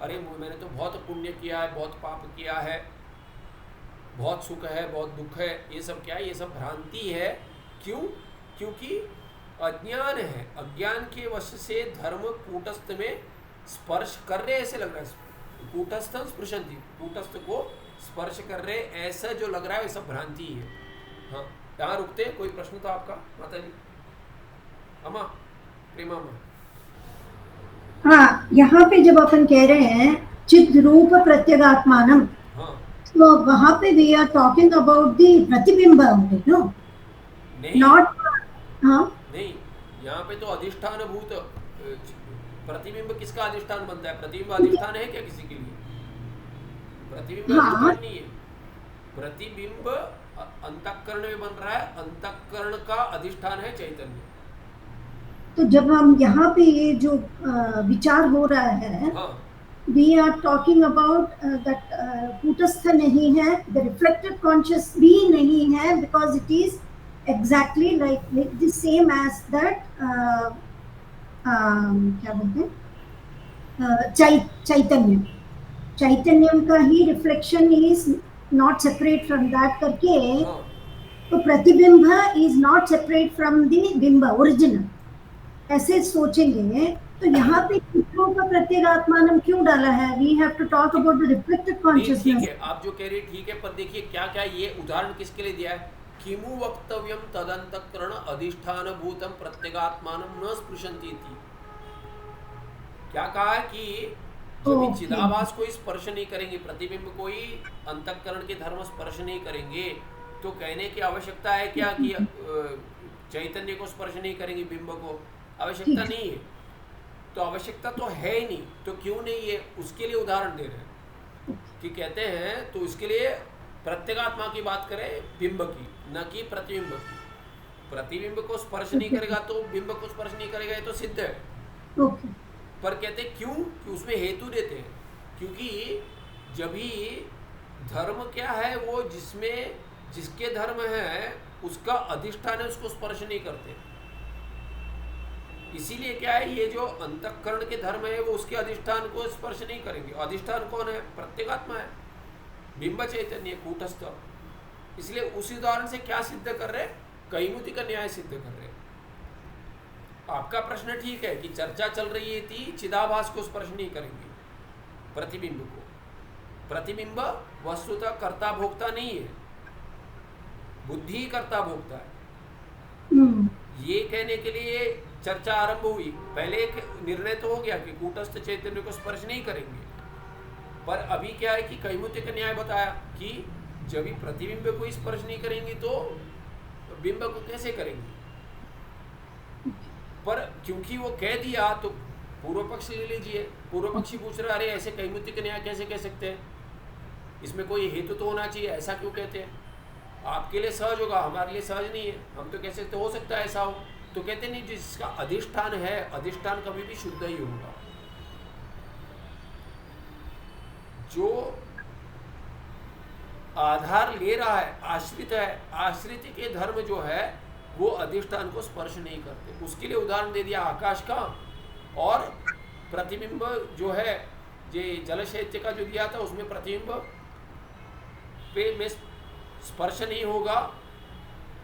अरे मैंने तो बहुत पुण्य किया है, बहुत पाप किया है, बहुत सुख है, बहुत दुख है, ये सब क्या है? ये सब भ्रांति है। क्यों? क्योंकि अज्ञान है, अज्ञान के वश से धर्म कूटस्थ में स्पर्श कर रहे ऐसे लग रहा है, कूटस्थं स्पृशन्ति, कूटस्थ को स्पर्श कर रहे ऐसा जो लग रहा है, ये सब भ्रांति है। हाँ, यहाँ रुकते। कोई प्रश्न था आपका माता जी? अम्मा, प्रेमा अम्मा। हाँ, यहाँ पे जब अपन कह रहे हैं चिद रूप प्रत्यगात्मानम, हाँ, तो वहाँ पे we are talking about the प्रतिबिंब ओनली, नो? नहीं, नॉट, हाँ नहीं, यहाँ पे तो अधिष्ठान भूत प्रतिबिंब किसका अधिष्ठान बनता है? प्रतिबिंब अधिष्ठान है क्या किसी के लिए? प्रतिबिंब हाँ। अधिष्ठान नहीं है। प्रतिबिंब अंतःकरण में बन रहा है, अंतःकरण का अधिष्ठान है चैतन्य। तो जब हम यहाँ पे ये जो विचार हो रहा है, हाँ, we are talking about that कूटस्थ नहीं है, the reflected conscious भी नहीं है, because it is exactly like the same as that क्या बोलते हैं, चैतन्यम का ही reflection is not separate from that करके, हाँ, तो प्रतिबिंब is not separate from the बिंब ओरिजिनल, ऐसे सोचेंगे तो यहाँ पे चित्रों का प्रत्यगात्मानम क्यों डाला है? We have to talk about the reflected consciousness. ठीक है, आप जो कह रहे हैं ठीक है, पर देखिए क्या क्या ये उदाहरण किसके लिए दिया है? किमु वक्तव्यम तदंतःकरण अधिष्ठान भूतम प्रत्यगात्मानम न स्पृशन्ति इति। क्या कहा है कि जब भी चिदाभास को स्पर्श नहीं करेंगे, प्रतिबिंब को ही अंतःकरण के धर्म स्पर्श नहीं करेंगे, तो कहने की आवश्यकता है क्या कि चैतन्य को स्पर्श नहीं करेंगे, बिंब को? आवश्यकता नहीं है। तो आवश्यकता तो है ही नहीं, तो क्यों नहीं है? उसके लिए उदाहरण दे रहे हैं कि कहते हैं तो इसके लिए प्रत्यगात्मा की बात करें, बिंब की, न कि प्रतिबिंब की। प्रतिबिंब को स्पर्श नहीं करेगा तो बिंब को स्पर्श नहीं करेगा, ये तो सिद्ध है। पर कहते क्यों कि उसमें हेतु देते हैं, क्योंकि जब भी धर्म क्या है, वो जिसके धर्म है उसका अधिष्ठान है, उसको स्पर्श नहीं करते। इसीलिए क्या है, ये जो अंतःकरण के धर्म है वो उसके अधिष्ठान को स्पर्श नहीं करेंगे। अधिष्ठान कौन है? प्रत्यगात्मा है, बिंब चैतन्य कूटस्थ। इसलिए उसी उदाहरण से क्या सिद्ध कर रहे? कैमुति का न्याय सिद्ध कर रहे। आपका प्रश्न ठीक है कि चर्चा चल रही थी चिदाभास को स्पर्श नहीं करेंगे, प्रतिबिंब को। प्रतिबिंब वस्तुतः कर्ता भोक्ता नहीं है, बुद्धि कर्ता भोक्ता है। ये कहने के लिए चर्चा आरंभ हुई, पहले एक निर्णय तो हो गया कि कूटस्थ चैतन्य को स्पर्श नहीं करेंगे, पर अभी क्या है कि कैमुत्य का न्याय बताया कि जब भी प्रतिबिंब को स्पर्श नहीं करेंगे तो बिंब को कैसे करेंगे। पर क्योंकि वो कह दिया तो पूर्व पक्ष ले लीजिए। पूर्व पक्षी पूछ रहा, अरे ऐसे कैमुत्य का न्याय कैसे कह सकते हैं, इसमें कोई हेतु तो होना चाहिए, ऐसा क्यों कहते हैं? आपके लिए सहज होगा, हमारे लिए सहज नहीं है, हम तो कैसे तो हो सकता है ऐसा हो। तो कहते नहीं, जिसका अधिष्ठान है, अधिष्ठान कभी भी शुद्ध ही होगा। जो आधार ले रहा है, आश्रित है, आश्रित के धर्म जो है वो अधिष्ठान को स्पर्श नहीं करते। उसके लिए उदाहरण दे दिया आकाश का, और प्रतिबिंब जो है ये जल शैत्य का जो दिया था उसमें प्रतिबिंब पे में स्पर्श नहीं होगा,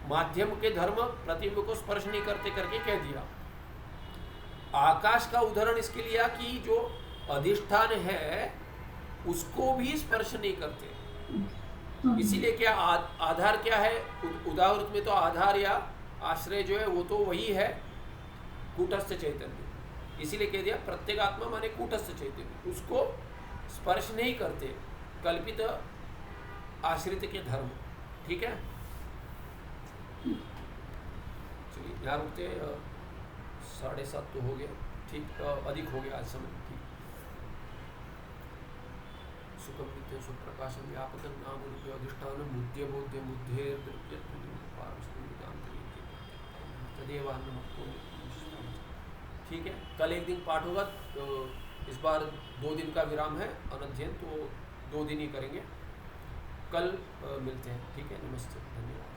माध्यम के धर्म प्रतिबिंब को स्पर्श नहीं करते करके कह दिया। आकाश का उदाहरण इसके लिया कि जो अधिष्ठान है उसको भी स्पर्श नहीं करते। इसीलिए क्या आधार क्या है, उदाहरण में तो आधार या आश्रय जो है वो तो वही है कूटस्थ चैतन्य। इसीलिए कह दिया प्रत्येगात्मा माने कूटस्थ चैतन्य, उसको स्पर्श नहीं करते कल्पित आश्रित के धर्म। ठीक है, चलिए यहाँ रुकते, 7:30 तो हो गया, ठीक, अधिक हो गया आज समय। ठीक, सुखम नित्य सुप्रकाशम व्यापकं नाम रूपे अधिष्ठानं बुद्धि बोध्य बुद्धे तदेवान्नमत्तो। ठीक है, कल एक दिन पाठ होगा, तो इस बार 2 दिन का विराम है अनध्ययन, तो 2 दिन ही करेंगे। कल मिलते हैं। ठीक है, नमस्ते, धन्यवाद।